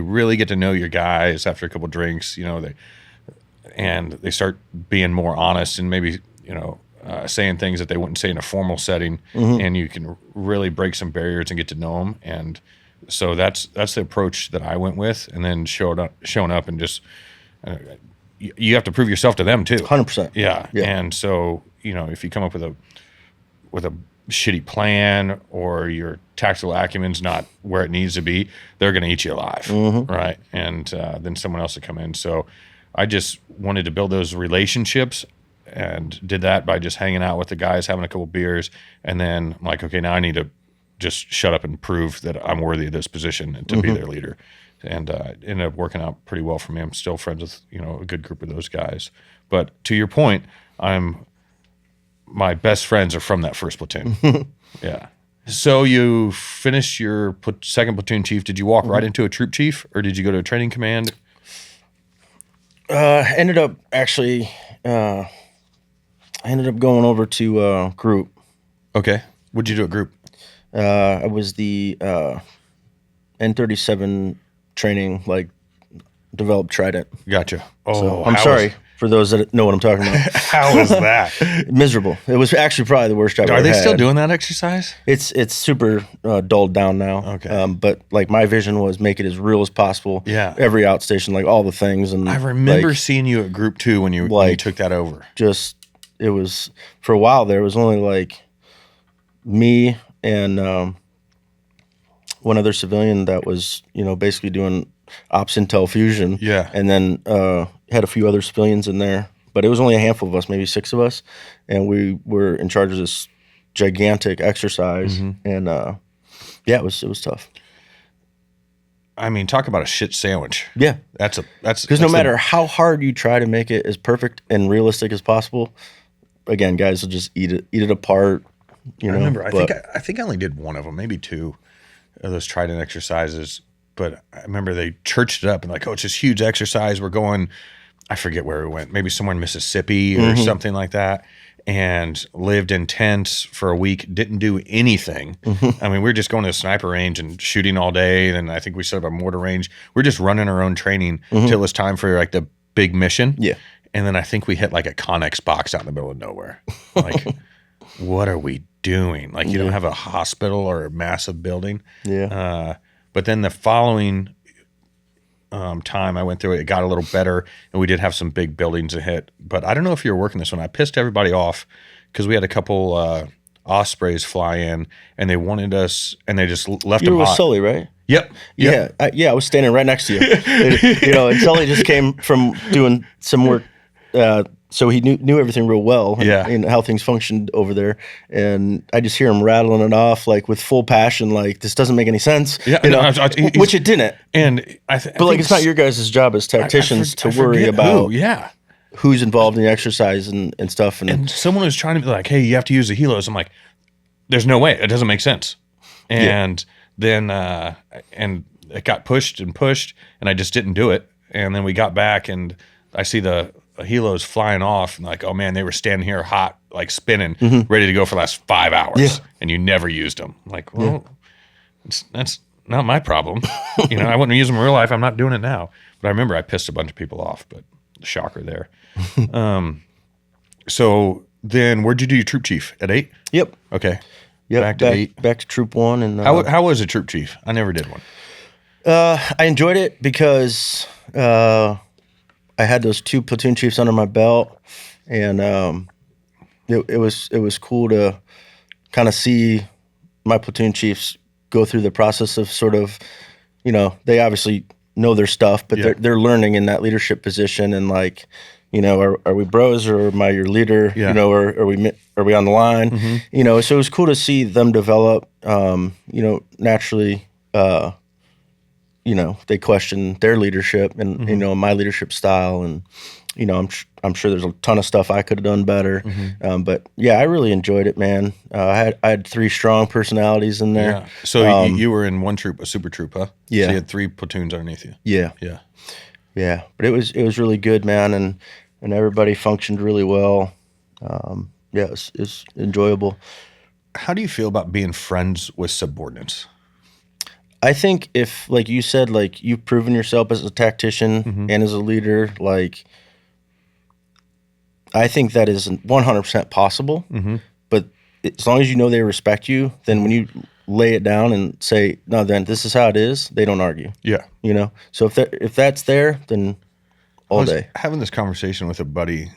Speaker 2: really get to know your guys after a couple drinks, they start being more honest and maybe, saying things that they wouldn't say in a formal setting. Mm-hmm. And you can really break some barriers and get to know them. And so that's the approach that I went with. And then showing up and just, you have to prove yourself to them too.
Speaker 3: 100%.
Speaker 2: Yeah. And so, if you come up with a shitty plan or your tactical acumen's not where it needs to be, they're going to eat you alive, right? And then someone else will come in. So I just wanted to build those relationships and did that by just hanging out with the guys, having a couple beers, and then I'm like, okay, now I need to just shut up and prove that I'm worthy of this position and to be their leader. And it ended up working out pretty well for me. I'm still friends with, a good group of those guys. But to your point, my best friends are from that first platoon. Yeah. So you finished your second platoon chief. Did you walk right into a troop chief, or did you go to a training command?
Speaker 3: I ended up going over to group.
Speaker 2: Okay. What'd you do at group?
Speaker 3: I was the N37 training, developed Trident.
Speaker 2: Gotcha. Oh,
Speaker 3: so I'm sorry for those that know what I'm talking about.
Speaker 2: How was that?
Speaker 3: Miserable. It was actually probably the worst I've ever had.
Speaker 2: Are they still doing that exercise?
Speaker 3: It's super dulled down now.
Speaker 2: Okay.
Speaker 3: But my vision was make it as real as possible.
Speaker 2: Yeah.
Speaker 3: Every outstation, all the things. And
Speaker 2: I remember seeing you at group 2 when you took that over.
Speaker 3: It was, for a while there, it was only me and one other civilian that was, basically doing ops intel fusion.
Speaker 2: Yeah.
Speaker 3: And then had a few other civilians in there, but it was only a handful of us, maybe 6 of us, and we were in charge of this gigantic exercise. And it was tough.
Speaker 2: I mean, talk about a shit sandwich.
Speaker 3: Yeah.
Speaker 2: That's
Speaker 3: because no matter how hard you try to make it as perfect and realistic as possible, again, guys will just eat it apart. I
Speaker 2: remember. I think I only did one of them, maybe 2 of those Trident exercises. But I remember they churched it up and it's this huge exercise. We're going, I forget where we went, maybe somewhere in Mississippi or something like that, and lived in tents for a week, didn't do anything. I mean, we were just going to a sniper range and shooting all day. And I think we set up a mortar range. We're just running our own training till it was time for the big mission.
Speaker 3: Yeah.
Speaker 2: And then I think we hit a Connex box out in the middle of nowhere. What are we doing? You don't have a hospital or a massive building.
Speaker 3: Yeah.
Speaker 2: But then the following time I went through it got a little better, and we did have some big buildings to hit. But I don't know if you were working this one. I pissed everybody off because we had a couple Ospreys fly in, and they wanted us, and they just left them hot.
Speaker 3: You were with Sully, right?
Speaker 2: Yep.
Speaker 3: Yeah. I was standing right next to you. And Sully just came from doing some work. So he knew everything real well and how things functioned over there. And I just hear him rattling it off with full passion, this doesn't make any sense.
Speaker 2: Yeah,
Speaker 3: which it didn't.
Speaker 2: And
Speaker 3: but it's not your guys' job as tacticians to worry about who's involved in the exercise and stuff. And
Speaker 2: someone was trying to be hey, you have to use the helos. I'm like, there's no way. It doesn't make sense. And then and it got pushed, and I just didn't do it. And then we got back, and I see the helos flying off, and oh man, they were standing here hot, spinning, ready to go for the last 5 hours, and you never used them. That's not my problem. I wouldn't use them in real life. I'm not doing it now. But I remember I pissed a bunch of people off, but shocker there. So then where'd you do your troop chief? At 8?
Speaker 3: Yep.
Speaker 2: Okay.
Speaker 3: Yep.
Speaker 2: Back to 8.
Speaker 3: Back to troop 1. And
Speaker 2: how was a troop chief? I never did one.
Speaker 3: I enjoyed it because I had those 2 platoon chiefs under my belt, and it was cool to kind of see my platoon chiefs go through the process of sort of, they obviously know their stuff, but they're learning in that leadership position, and are we bros, or am I your leader? Or are we on the line? So it was cool to see them develop. Naturally. They question their leadership and, my leadership style. And, I'm sure there's a ton of stuff I could have done better. But I really enjoyed it, man. I had 3 strong personalities in there.
Speaker 2: Yeah. So you were in one troop, a super troop, huh?
Speaker 3: Yeah.
Speaker 2: So you had 3 platoons underneath you.
Speaker 3: Yeah.
Speaker 2: Yeah.
Speaker 3: Yeah. But it was really good, man. And everybody functioned really well. It was enjoyable.
Speaker 2: How do you feel about being friends with subordinates?
Speaker 3: I think if, you said, you've proven yourself as a tactician and as a leader, I think that is 100% possible. But as long as they respect you, then when you lay it down and say, no, then this is how it is, they don't argue.
Speaker 2: Yeah.
Speaker 3: So if that's there, then all day.
Speaker 2: Having this conversation with a buddy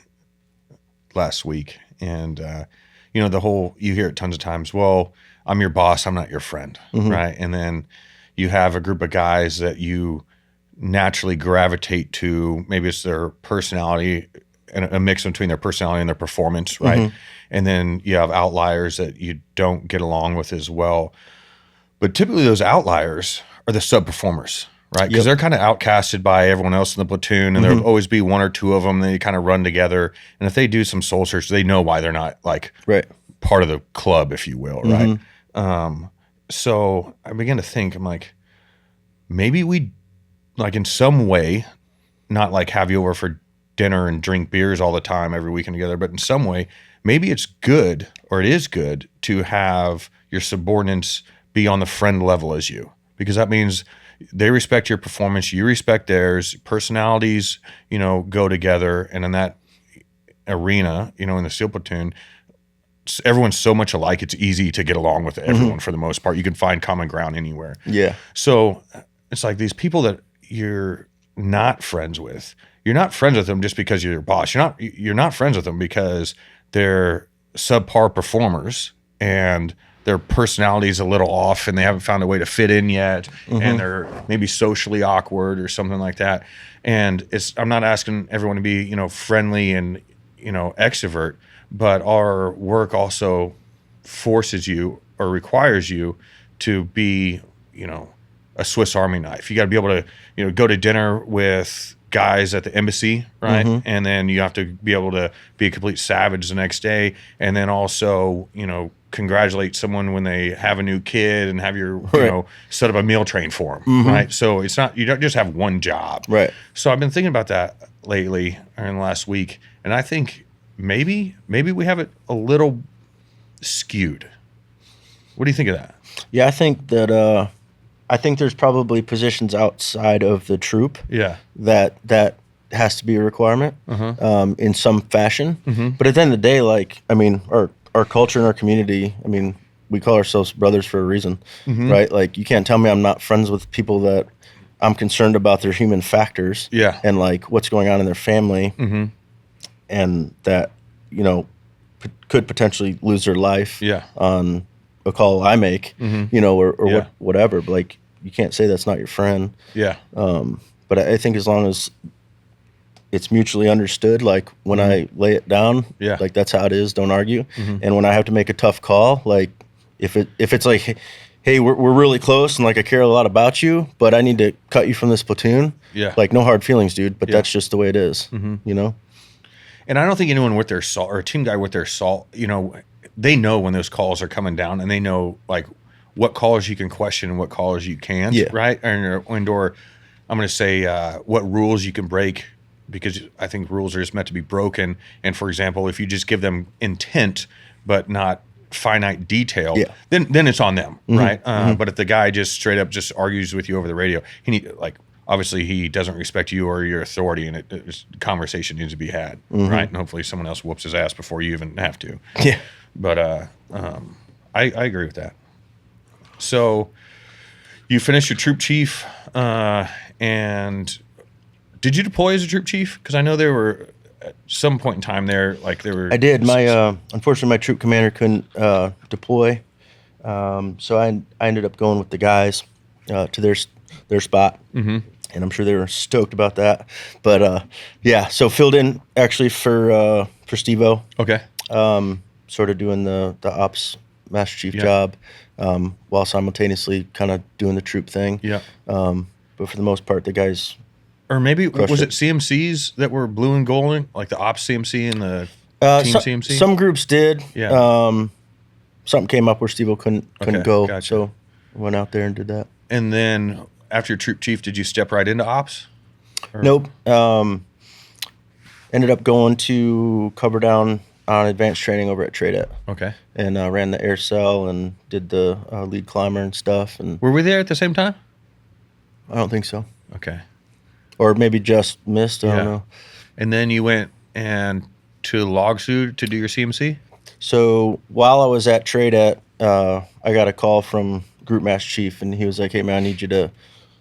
Speaker 2: last week, and the whole, you hear it tons of times, well, I'm your boss, I'm not your friend, right? And then you have a group of guys that you naturally gravitate to, maybe it's their personality and a mix between their personality and their performance, right? And then you have outliers that you don't get along with as well. But typically those outliers are the sub-performers, right? Because they're kind of outcasted by everyone else in the platoon, and there'll always be one or two of them. They kind of run together, and if they do some soul search, they know why they're not like part of the club, if you will, right? So I began to think, I'm like, maybe we, like in some way, not like have you over for dinner and drink beers all the time every weekend together, but in some way, maybe it's good, or it is good, to have your subordinates be on the friend level as you, because that means they respect your performance, you respect theirs, personalities, go together. And in that arena, in the SEAL platoon, everyone's so much alike, it's easy to get along with everyone for the most part. You can find common ground anywhere. Yeah. So it's like these people that you're not friends with, you're not friends with them just because you're their boss. You're not friends with them because they're subpar performers and their personality is a little off and they haven't found a way to fit in yet, and they're maybe socially awkward or something like that. And I'm not asking everyone to be, friendly and, extrovert, but our work also forces you or requires you to be, a Swiss Army knife. You got to be able to, go to dinner with guys at the embassy, right? And then you have to be able to be a complete savage the next day. And then also, congratulate someone when they have a new kid and have your, set up a meal train for them, right? So it's not, you don't just have one job. Right. So I've been thinking about that lately, or in the last week. And I think maybe we have it a little skewed. What do you think of that?
Speaker 3: Yeah, I think that, I think there's probably positions outside of the troop that has to be a requirement in some fashion. But at the end of the day, like, I mean, our culture and our community, I mean, we call ourselves brothers for a reason, right? Like, you can't tell me I'm not friends with people that I'm concerned about their human factors and like what's going on in their family and that, could potentially lose their life on a call I make, or whatever. But like, you can't say that's not your friend. But I think as long as it's mutually understood, like when I lay it down, like that's how it is, don't argue. And when I have to make a tough call, like if it's like, hey, we're really close and like I care a lot about you, but I need to cut you from this platoon, like no hard feelings, dude, but that's just the way it is,
Speaker 2: And I don't think anyone with their salt, or a team guy with their salt, they know when those calls are coming down, and they know like what callers you can question and what callers you can't, right? Or I'm going to say what rules you can break, because I think rules are just meant to be broken. And for example, if you just give them intent but not finite detail, then it's on them, right? But if the guy just straight up just argues with you over the radio, obviously he doesn't respect you or your authority, and conversation needs to be had, right? And hopefully someone else whoops his ass before you even have to. But I agree with that. So you finished your troop chief, and did you deploy as a troop chief? Because I know there were at some point in time there, like there were.
Speaker 3: I did. Unfortunately, my troop commander couldn't deploy, so I ended up going with the guys to their spot, and I'm sure they were stoked about that. But so filled in actually for Steve-O. Okay. Sort of doing the ops master chief job, while simultaneously kind of doing the troop thing. But for the most part, the guys.
Speaker 2: Or maybe was it CMCs that were blue and golden, like the ops CMC and the team CMC?
Speaker 3: Some groups did. Something came up where Steve-O couldn't go, gotcha. So went out there and did that.
Speaker 2: And then after your troop chief, did you step right into ops?
Speaker 3: Or? Nope. Ended up going to cover down on advanced training over at Tradet. Okay. And ran the air cell and did the lead climber and stuff. And
Speaker 2: were we there at the same time?
Speaker 3: I don't think so.
Speaker 2: Okay.
Speaker 3: Or maybe just missed. I don't know.
Speaker 2: And then you went to Logsu to do your CMC?
Speaker 3: So while I was at Tradet, I got a call from Group Master Chief, and he was like, hey, man, I need you to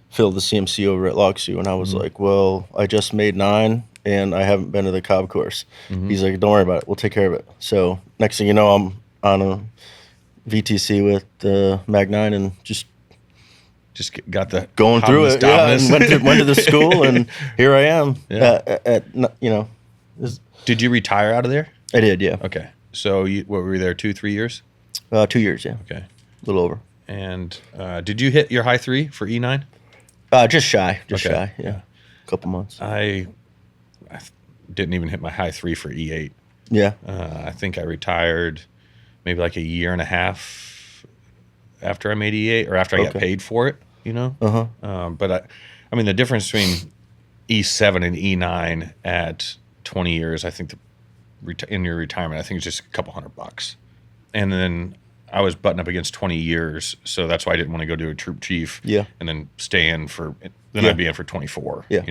Speaker 3: fill the CMC over at Logsu. And I was like, well, I just made 9, and I haven't been to the Cobb course.
Speaker 2: Mm-hmm.
Speaker 3: He's like, don't worry about it. We'll take care of it. So next thing you know, I'm on a VTC with the Mag 9 and just
Speaker 2: got the
Speaker 3: going through it.
Speaker 2: dominance.
Speaker 3: Yeah, and went to the school, and here I am.
Speaker 2: Yeah.
Speaker 3: Did
Speaker 2: you retire out of there?
Speaker 3: I did, yeah.
Speaker 2: Okay. So what were you there 2-3 years?
Speaker 3: 2 years, yeah.
Speaker 2: Okay.
Speaker 3: A little over.
Speaker 2: And did you hit your high 3 for E9?
Speaker 3: Just shy.
Speaker 2: Okay.
Speaker 3: Shy, yeah. A couple months.
Speaker 2: I didn't even hit my high 3 for E8.
Speaker 3: Yeah.
Speaker 2: I think I retired maybe like a year and a half after I made E8 or after I got paid for it,
Speaker 3: Uh-huh.
Speaker 2: But I mean, the difference between E7 and E9 at 20 years, I think in your retirement, I think it's just a couple $100. And then I was butting up against 20 years, so that's why I didn't want to go do a troop chief.
Speaker 3: Yeah.
Speaker 2: And then stay in I'd be in for 24.
Speaker 3: Yeah.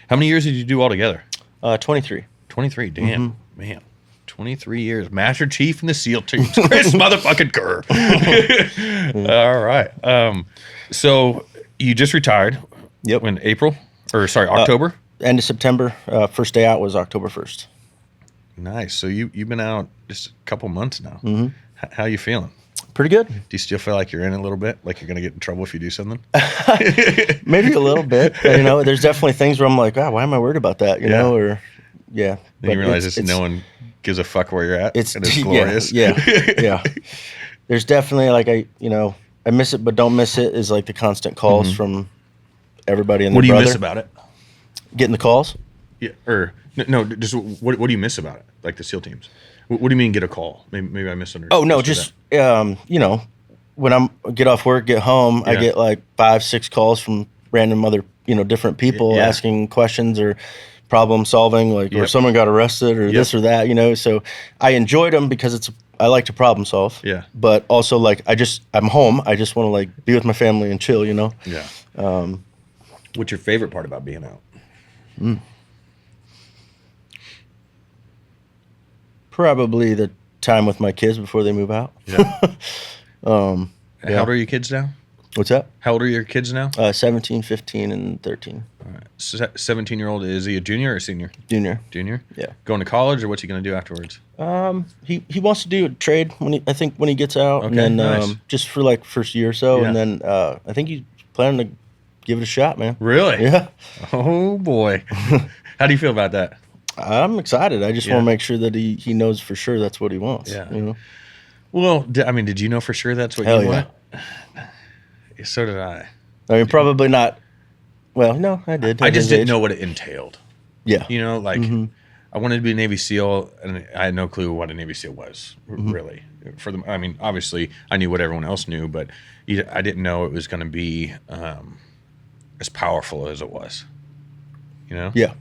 Speaker 2: How many years did you do altogether?
Speaker 3: 23.
Speaker 2: 23. Damn, man. 23 years. Master Chief in the SEAL teams. Chris motherfucking Kerr. All right. So you just retired.
Speaker 3: Yep.
Speaker 2: When April? October?
Speaker 3: End of September. First day out was October 1st.
Speaker 2: Nice. So you've been out just a couple months now.
Speaker 3: Mm-hmm.
Speaker 2: How you feeling?
Speaker 3: Pretty good.
Speaker 2: Do you still feel like you're in it a little bit? Like you're going to get in trouble if you do something?
Speaker 3: Maybe a little bit. There's definitely things where I'm like, why am I worried about that? Then you
Speaker 2: realize no one gives a fuck where you're at.
Speaker 3: It's
Speaker 2: glorious.
Speaker 3: Yeah. There's definitely I miss it, but don't miss it is like the constant calls from everybody and their brother.
Speaker 2: What do you miss about it?
Speaker 3: Getting the calls?
Speaker 2: Yeah. Or no, just what do you miss about it? Like the SEAL teams. What do you mean get a call? Maybe I misunderstood.
Speaker 3: Oh no, just when I get off work, get home, I get like 5-6 calls from random other different people asking questions or problem solving, or someone got arrested or this or that. So I enjoyed them because I like to problem solve.
Speaker 2: Yeah.
Speaker 3: But also I'm home. I just want to be with my family and chill.
Speaker 2: Yeah. What's your favorite part about being out?
Speaker 3: Probably the time with my kids before they move out.
Speaker 2: Yeah. How old are your kids now?
Speaker 3: What's that?
Speaker 2: How old are your kids now?
Speaker 3: 17, 15, and 13.
Speaker 2: All right. 17-year-old, is he a junior or a senior?
Speaker 3: Junior.
Speaker 2: Junior?
Speaker 3: Yeah.
Speaker 2: Going to college, or what's he going to do afterwards?
Speaker 3: He wants to do a trade when he gets out, and then
Speaker 2: nice.
Speaker 3: Just for first year or so, and then I think he's planning to give it a shot, man.
Speaker 2: Really?
Speaker 3: Yeah.
Speaker 2: Oh boy. How do you feel about that?
Speaker 3: I'm excited. I just want to make sure that he knows for sure that's what he wants.
Speaker 2: Yeah. Well, did you know for sure that's what you want? So did I.
Speaker 3: I mean, probably not. Well, no, I did.
Speaker 2: I just didn't know what it entailed.
Speaker 3: Yeah.
Speaker 2: I wanted to be a Navy SEAL, and I had no clue what a Navy SEAL was, really. Obviously, I knew what everyone else knew, but I didn't know it was going to be as powerful as it was.
Speaker 3: Yeah.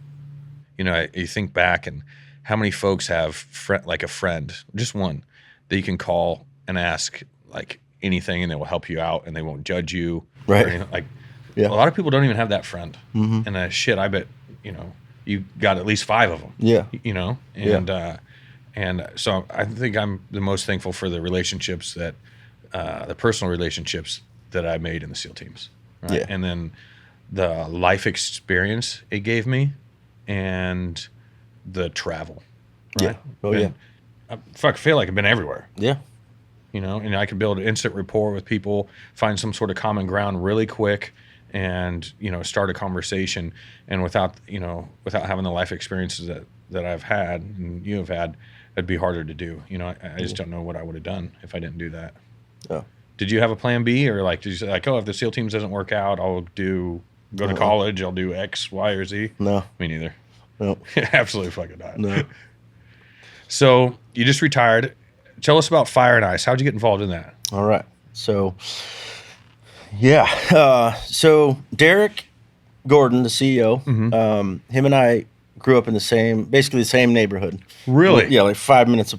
Speaker 2: You think back and how many folks have a friend, just one, that you can call and ask anything, and they will help you out, and they won't judge you.
Speaker 3: Right.
Speaker 2: Or anything. A lot of people don't even have that friend. And I bet you got at least 5 of them.
Speaker 3: Yeah.
Speaker 2: And so I think I'm the most thankful for the relationships that the personal relationships that I made in the SEAL teams. Right?
Speaker 3: Yeah.
Speaker 2: And then the life experience it gave me, and the travel. Right?
Speaker 3: Yeah. Oh, yeah.
Speaker 2: I feel like I've been everywhere.
Speaker 3: Yeah.
Speaker 2: And I could build an instant rapport with people, find some sort of common ground really quick, and start a conversation. And without having the life experiences that I've had and you have had, it'd be harder to do. I just don't know what I would have done if I didn't do that.
Speaker 3: Yeah.
Speaker 2: Did you have a plan B, or did you say if the SEAL teams doesn't work out, I'll go to college, I'll do X, Y, or Z?
Speaker 3: No.
Speaker 2: Me neither.
Speaker 3: No.
Speaker 2: Absolutely fucking not.
Speaker 3: No.
Speaker 2: So you just retired. Tell us about FireIce. How'd you get involved in that?
Speaker 3: All right. So, so Derek Gordon, the CEO, him and I grew up in basically the same neighborhood.
Speaker 2: Really?
Speaker 3: Yeah, 10 minutes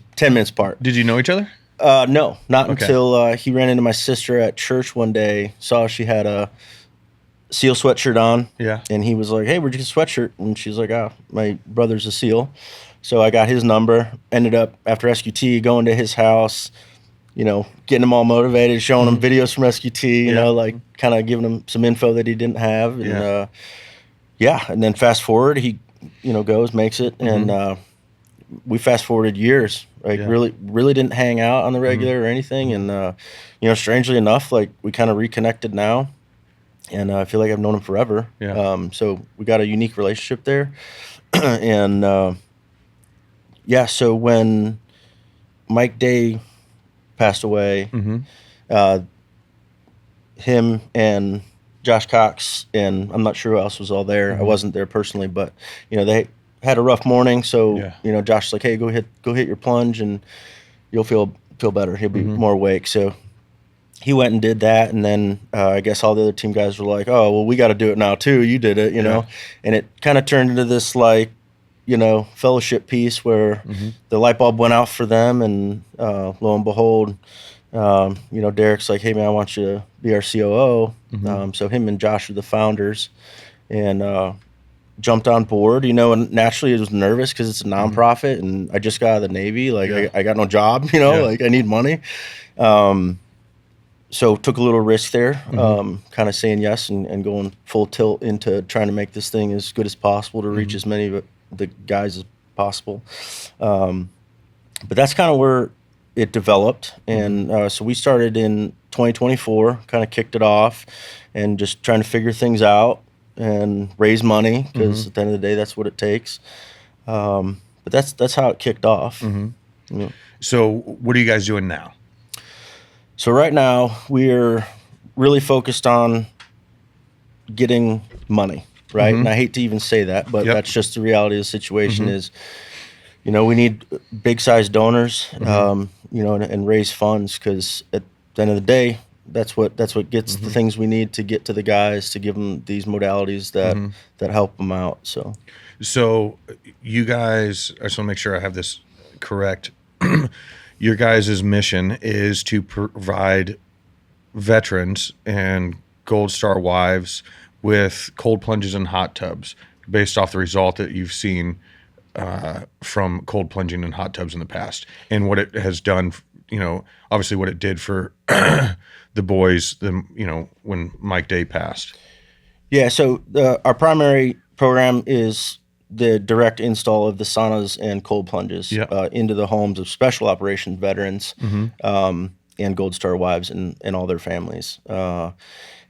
Speaker 3: apart.
Speaker 2: Did you know each other?
Speaker 3: No, not until he ran into my sister at church one day, saw she had a SEAL sweatshirt on.
Speaker 2: Yeah.
Speaker 3: And he was like, hey, where'd you get a sweatshirt? And she's like, my brother's a SEAL. So I got his number, ended up after SQT going to his house, getting him all motivated, showing him videos from SQT, kind of giving him some info that he didn't have. And and then fast forward, he goes, makes it. And we fast forwarded years, like really didn't hang out on the regular or anything. And, strangely enough, like we kind of reconnected now. And I feel like I've known him forever.
Speaker 2: Yeah.
Speaker 3: So we got a unique relationship there. And, so when Mike Day passed away, him and Josh Cox, and I'm not sure who else was all there. I wasn't there personally, but, they had a rough morning. So, Josh's like, hey, go hit your plunge and you'll feel better. He'll be more awake. So he went and did that. And then I guess all the other team guys were like, oh, well, we got to do it now too. You did it, know, and it kind of turned into this like, fellowship piece where the light bulb went out for them. And lo and behold, Derek's like, hey man, I want you to be our COO. So him and Josh are the founders, and jumped on board, and naturally I was nervous because it's a nonprofit and I just got out of the Navy. Like I got no job, like I need money. So took a little risk there, kind of saying yes and going full tilt into trying to make this thing as good as possible to reach as many of the guys as possible. But that's kind of where it developed. And so we started in 2024, kind of kicked it off and just trying to figure things out and raise money because at the end of the day, that's what it takes. But that's how it kicked off. Yeah.
Speaker 2: So what are you guys doing now?
Speaker 3: So right now we're really focused on getting money, right? And I hate to even say that, but that's just the reality of the situation is, we need big size donors, and raise funds because at the end of the day, that's what gets the things we need to get to the guys to give them these modalities that help them out. So
Speaker 2: you guys, I just want to make sure I have this correct. Your guys' mission is to provide veterans and Gold Star wives with cold plunges and hot tubs based off the result that you've seen from cold plunging in hot tubs in the past and what it has done, obviously what it did for the boys, when Mike Day passed.
Speaker 3: Yeah. So our primary program is the direct install of the saunas and cold plunges into the homes of special operations veterans and Gold Star wives and all their families. And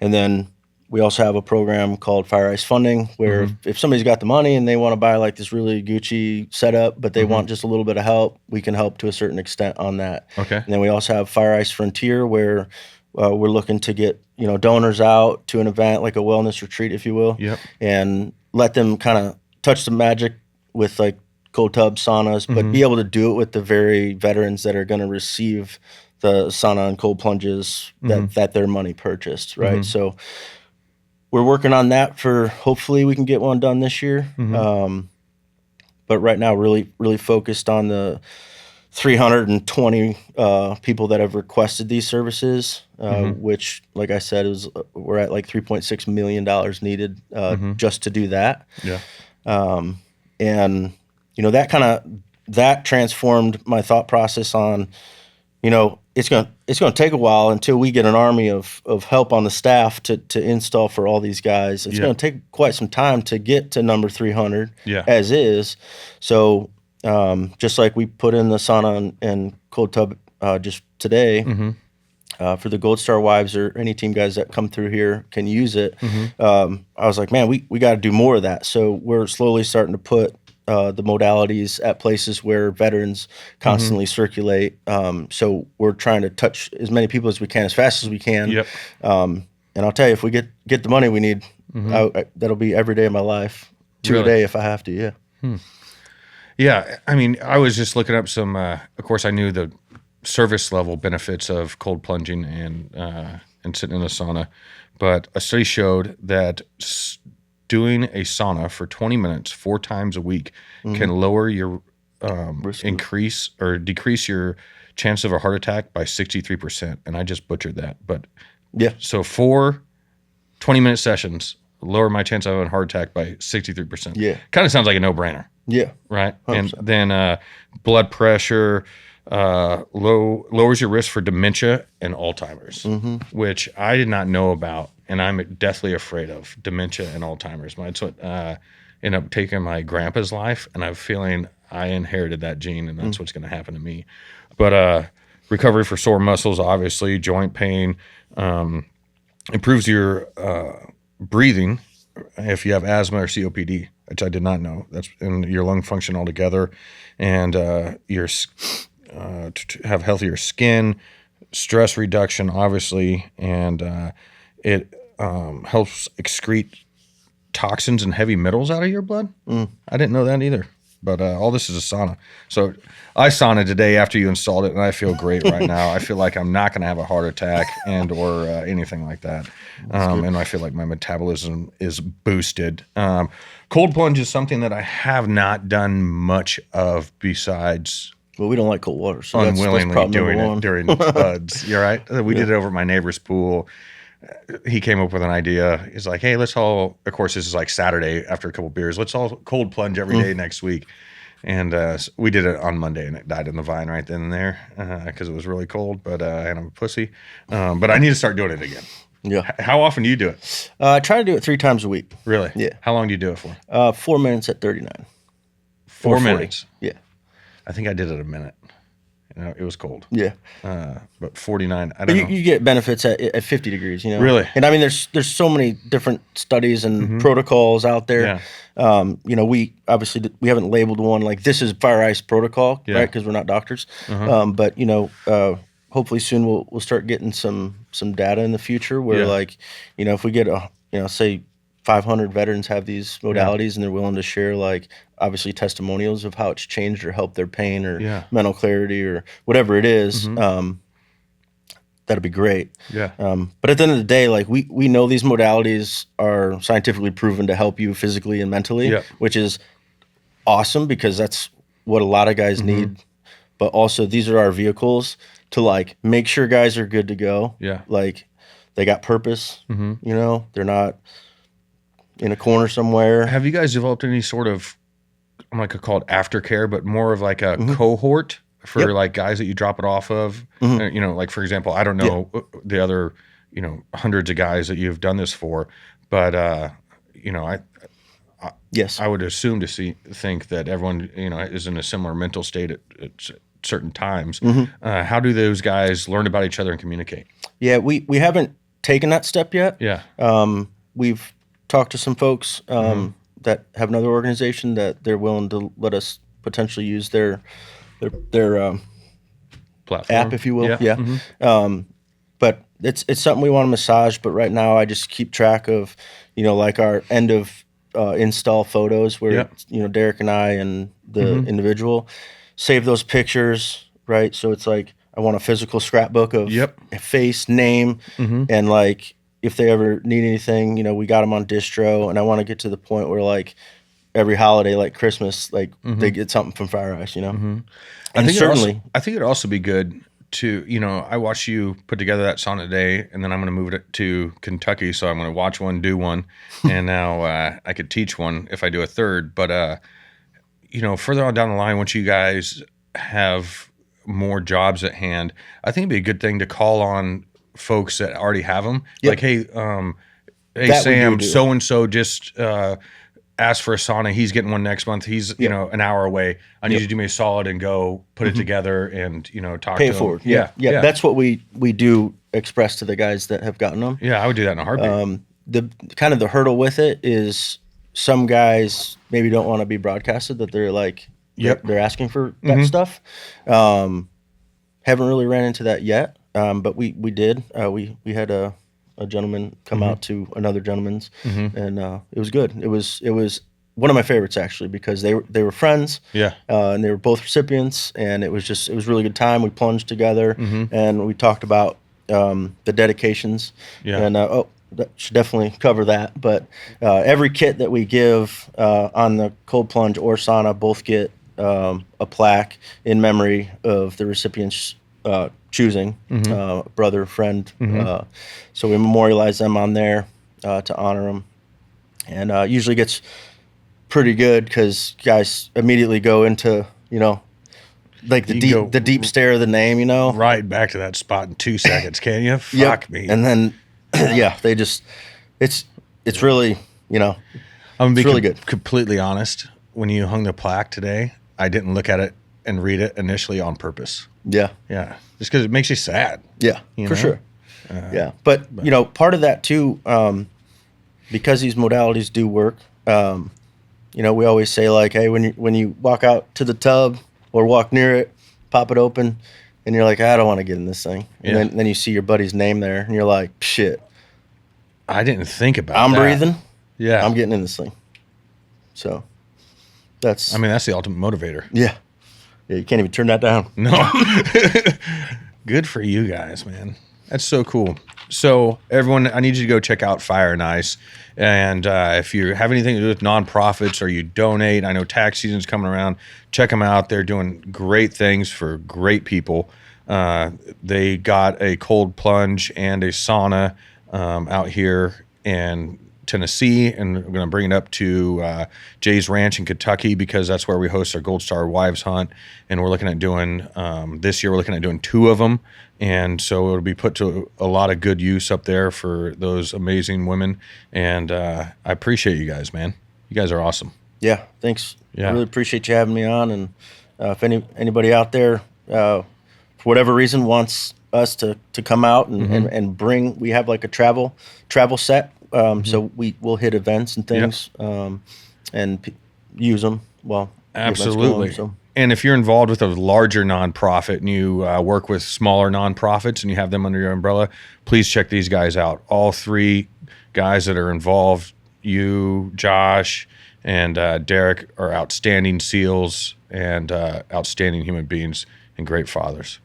Speaker 3: then we also have a program called FireIce Funding where if somebody's got the money and they want to buy like this really Gucci setup, but they want just a little bit of help, we can help to a certain extent on that.
Speaker 2: Okay.
Speaker 3: And then we also have FireIce Frontier where we're looking to get, donors out to an event like a wellness retreat, if you will, and let them kind of touch the magic with like cold tubs, saunas, but be able to do it with the very veterans that are going to receive the sauna and cold plunges that their money purchased, right? So we're working on that for hopefully we can get one done this year. But right now, really focused on the 320 people that have requested these services, which, like I said, we're at like $3.6 million needed just to do that.
Speaker 2: Yeah.
Speaker 3: And that transformed my thought process on, it's going to take a while until we get an army of help on the staff to install for all these guys. It's going to take quite some time to get to number 300 as is. So just like we put in the sauna and cold tub just today for the Gold Star wives or any team guys that come through here can use it. I was like, man, we got to do more of that. So we're slowly starting to put the modalities at places where veterans constantly circulate. So we're trying to touch as many people as we can, as fast as we can. And I'll tell you, if we get the money we need, that'll be every day of my life, two a day if I have to. Yeah.
Speaker 2: Yeah. I mean, I was just looking up some, of course I knew the service level benefits of cold plunging and sitting in a sauna, but a study showed that doing a sauna for 20 minutes 4 times a week can lower your decrease your chance of a heart attack by 63%. And I just butchered that. But so 4 20-minute sessions lower my chance of having a heart attack by 63%.
Speaker 3: Yeah.
Speaker 2: Kind of sounds like a no-brainer.
Speaker 3: Yeah.
Speaker 2: Right?
Speaker 3: 100%.
Speaker 2: And then blood pressure lowers your risk for dementia and Alzheimer's, which I did not know about. And I'm deathly afraid of dementia and Alzheimer's. It's what ended up taking my grandpa's life, and I'm feeling I inherited that gene, and that's what's going to happen to me. But recovery for sore muscles, obviously, joint pain, improves your breathing if you have asthma or COPD, which I did not know. That's in your lung function altogether, and have healthier skin, stress reduction, obviously, and it helps excrete toxins and heavy metals out of your blood. I didn't know that either. But all this is a sauna. So I sauna today after you installed it, and I feel great right now. I feel like I'm not going to have a heart attack or anything like that. And I feel like my metabolism is boosted. Cold plunge is something that I have not done much of besides
Speaker 3: Well, we don't like cold water, so
Speaker 2: unwillingly
Speaker 3: that's
Speaker 2: doing
Speaker 3: one.
Speaker 2: it during buds. You're right. We did it over at my neighbor's pool. He came up with an idea. He's like, hey, let's all, of course, this is like Saturday after a couple beers. Let's all cold plunge every day next week. And we did it on Monday, and it died in the vine right then and there because it was really cold, and I'm a pussy. But I need to start doing it again.
Speaker 3: Yeah.
Speaker 2: How often do you do it?
Speaker 3: I try to do it 3 times a week.
Speaker 2: Really?
Speaker 3: Yeah.
Speaker 2: How long do you do it for?
Speaker 3: 4 minutes at 39.
Speaker 2: 4
Speaker 3: Or 40.
Speaker 2: minutes?
Speaker 3: Yeah.
Speaker 2: I think I did it a minute. It was cold.
Speaker 3: Yeah.
Speaker 2: But 49, I
Speaker 3: But
Speaker 2: don't know.
Speaker 3: you get benefits at 50 degrees,
Speaker 2: Really?
Speaker 3: And I mean, there's so many different studies and protocols out there.
Speaker 2: Yeah.
Speaker 3: We obviously we haven't labeled one like this is FireIce protocol,
Speaker 2: Yeah.
Speaker 3: right? Because we're not doctors. But hopefully soon we'll start getting some data in the future where if we get say 500 veterans have these modalities and they're willing to share obviously testimonials of how it's changed or helped their pain or mental clarity or whatever it is, that'd be great.
Speaker 2: Yeah.
Speaker 3: But at the end of the day, we know these modalities are scientifically proven to help you physically and mentally, which is awesome because that's what a lot of guys need. But also these are our vehicles to make sure guys are good to go.
Speaker 2: Yeah.
Speaker 3: They got purpose, they're not in a corner somewhere.
Speaker 2: Have you guys developed any sort of, I'm not gonna call it aftercare, but more of like a cohort for guys that you drop it off of? For example, I don't know the other, hundreds of guys that you've done this for, but
Speaker 3: Yes.
Speaker 2: I would assume think that everyone, is in a similar mental state at certain times. How do those guys learn about each other and communicate?
Speaker 3: Yeah, we haven't taken that step yet.
Speaker 2: Yeah.
Speaker 3: We've talked to some folks that have another organization that they're willing to let us potentially use their
Speaker 2: Platform.
Speaker 3: app, if you will.
Speaker 2: Yeah.
Speaker 3: But it's something we want to massage. But right now, I just keep track of, our end of install photos where Derek and I and the individual save those pictures, right? So it's I want a physical scrapbook of face, name, and if they ever need anything, we got them on distro, and I want to get to the point where every holiday, like Christmas, they get something from FireIce, And
Speaker 2: I think
Speaker 3: certainly,
Speaker 2: I think it'd also be good to, I watched you put together that sauna today, and then I'm going to move it to Kentucky, so I'm going to watch one, do one, and now I could teach one if I do a third. But further on down the line, once you guys have more jobs at hand, I think it'd be a good thing to call on folks that already have them. Like, hey, Sam, so and so just asked for a sauna. He's getting one next month. He's an hour away. I need you to do me a solid and go put it together and talk
Speaker 3: pay
Speaker 2: to
Speaker 3: it forward.
Speaker 2: him. Yeah.
Speaker 3: That's what we do express to the guys that have gotten them.
Speaker 2: Yeah, I would do that in a heartbeat.
Speaker 3: The kind of the hurdle with it is some guys maybe don't want to be broadcasted that they're they're asking for that stuff. Haven't really ran into that yet. But we did. We had a gentleman come out to another gentleman's, and it was good. It was one of my favorites actually because they were friends. Yeah. And they were both recipients, and it was a really good time. We plunged together, and we talked about the dedications. Yeah. And that should definitely cover that. But every kit that we give on the cold plunge or sauna both get a plaque in memory of the recipient's choosing, brother, friend. So we memorialize them on there to honor them. And usually gets pretty good because guys immediately go into, the deep stare of the name,
Speaker 2: Right back to that spot in 2 seconds, can you? Fuck me.
Speaker 3: And then, they just, it's really,
Speaker 2: I'm
Speaker 3: It's really good.
Speaker 2: Completely honest. When you hung the plaque today, I didn't look at it and read it initially on purpose.
Speaker 3: Yeah.
Speaker 2: Yeah, just because it makes you sad.
Speaker 3: Yeah,
Speaker 2: You
Speaker 3: for
Speaker 2: know?
Speaker 3: sure. Yeah, but you know, part of that too, because these modalities do work. You know, we always say like, hey, when you walk out to the tub or walk near it, pop it open, and you're like, I don't want to get in this thing, and then you see your buddy's name there, and you're like, shit,
Speaker 2: I didn't think about
Speaker 3: I'm
Speaker 2: that.
Speaker 3: breathing.
Speaker 2: Yeah.
Speaker 3: I'm getting in this thing. So that's.
Speaker 2: I mean, that's the ultimate motivator.
Speaker 3: Yeah. Yeah, you can't even turn that down.
Speaker 2: No. Good for you guys, man. That's so cool. So, everyone, I need you to go check out Fire and Ice. And if you have anything to do with nonprofits or you donate, I know tax season's coming around, check them out. They're doing great things for great people. They got a cold plunge and a sauna out here in Tennessee, and we're going to bring it up to Jay's Ranch in Kentucky because that's where we host our Gold Star Wives Hunt. And we're looking at doing, this year, we're looking at doing 2 of them. And so it'll be put to a lot of good use up there for those amazing women. And I appreciate you guys, man. You guys are awesome.
Speaker 3: Yeah, thanks.
Speaker 2: Yeah.
Speaker 3: I really appreciate you having me on. And if anybody out there, for whatever reason, wants us to come out and bring, we have like a travel set. So we'll hit events and things and use them. Well,
Speaker 2: absolutely.
Speaker 3: So.
Speaker 2: And if you're involved with a larger nonprofit and you work with smaller nonprofits and you have them under your umbrella, please check these guys out. All 3 guys that are involved, you, Josh, and Derek, are outstanding SEALs and outstanding human beings and great fathers.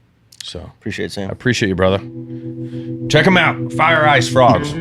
Speaker 2: So
Speaker 3: Appreciate it, Sam.
Speaker 2: I appreciate you, brother. Check them out. FireIce Frogs.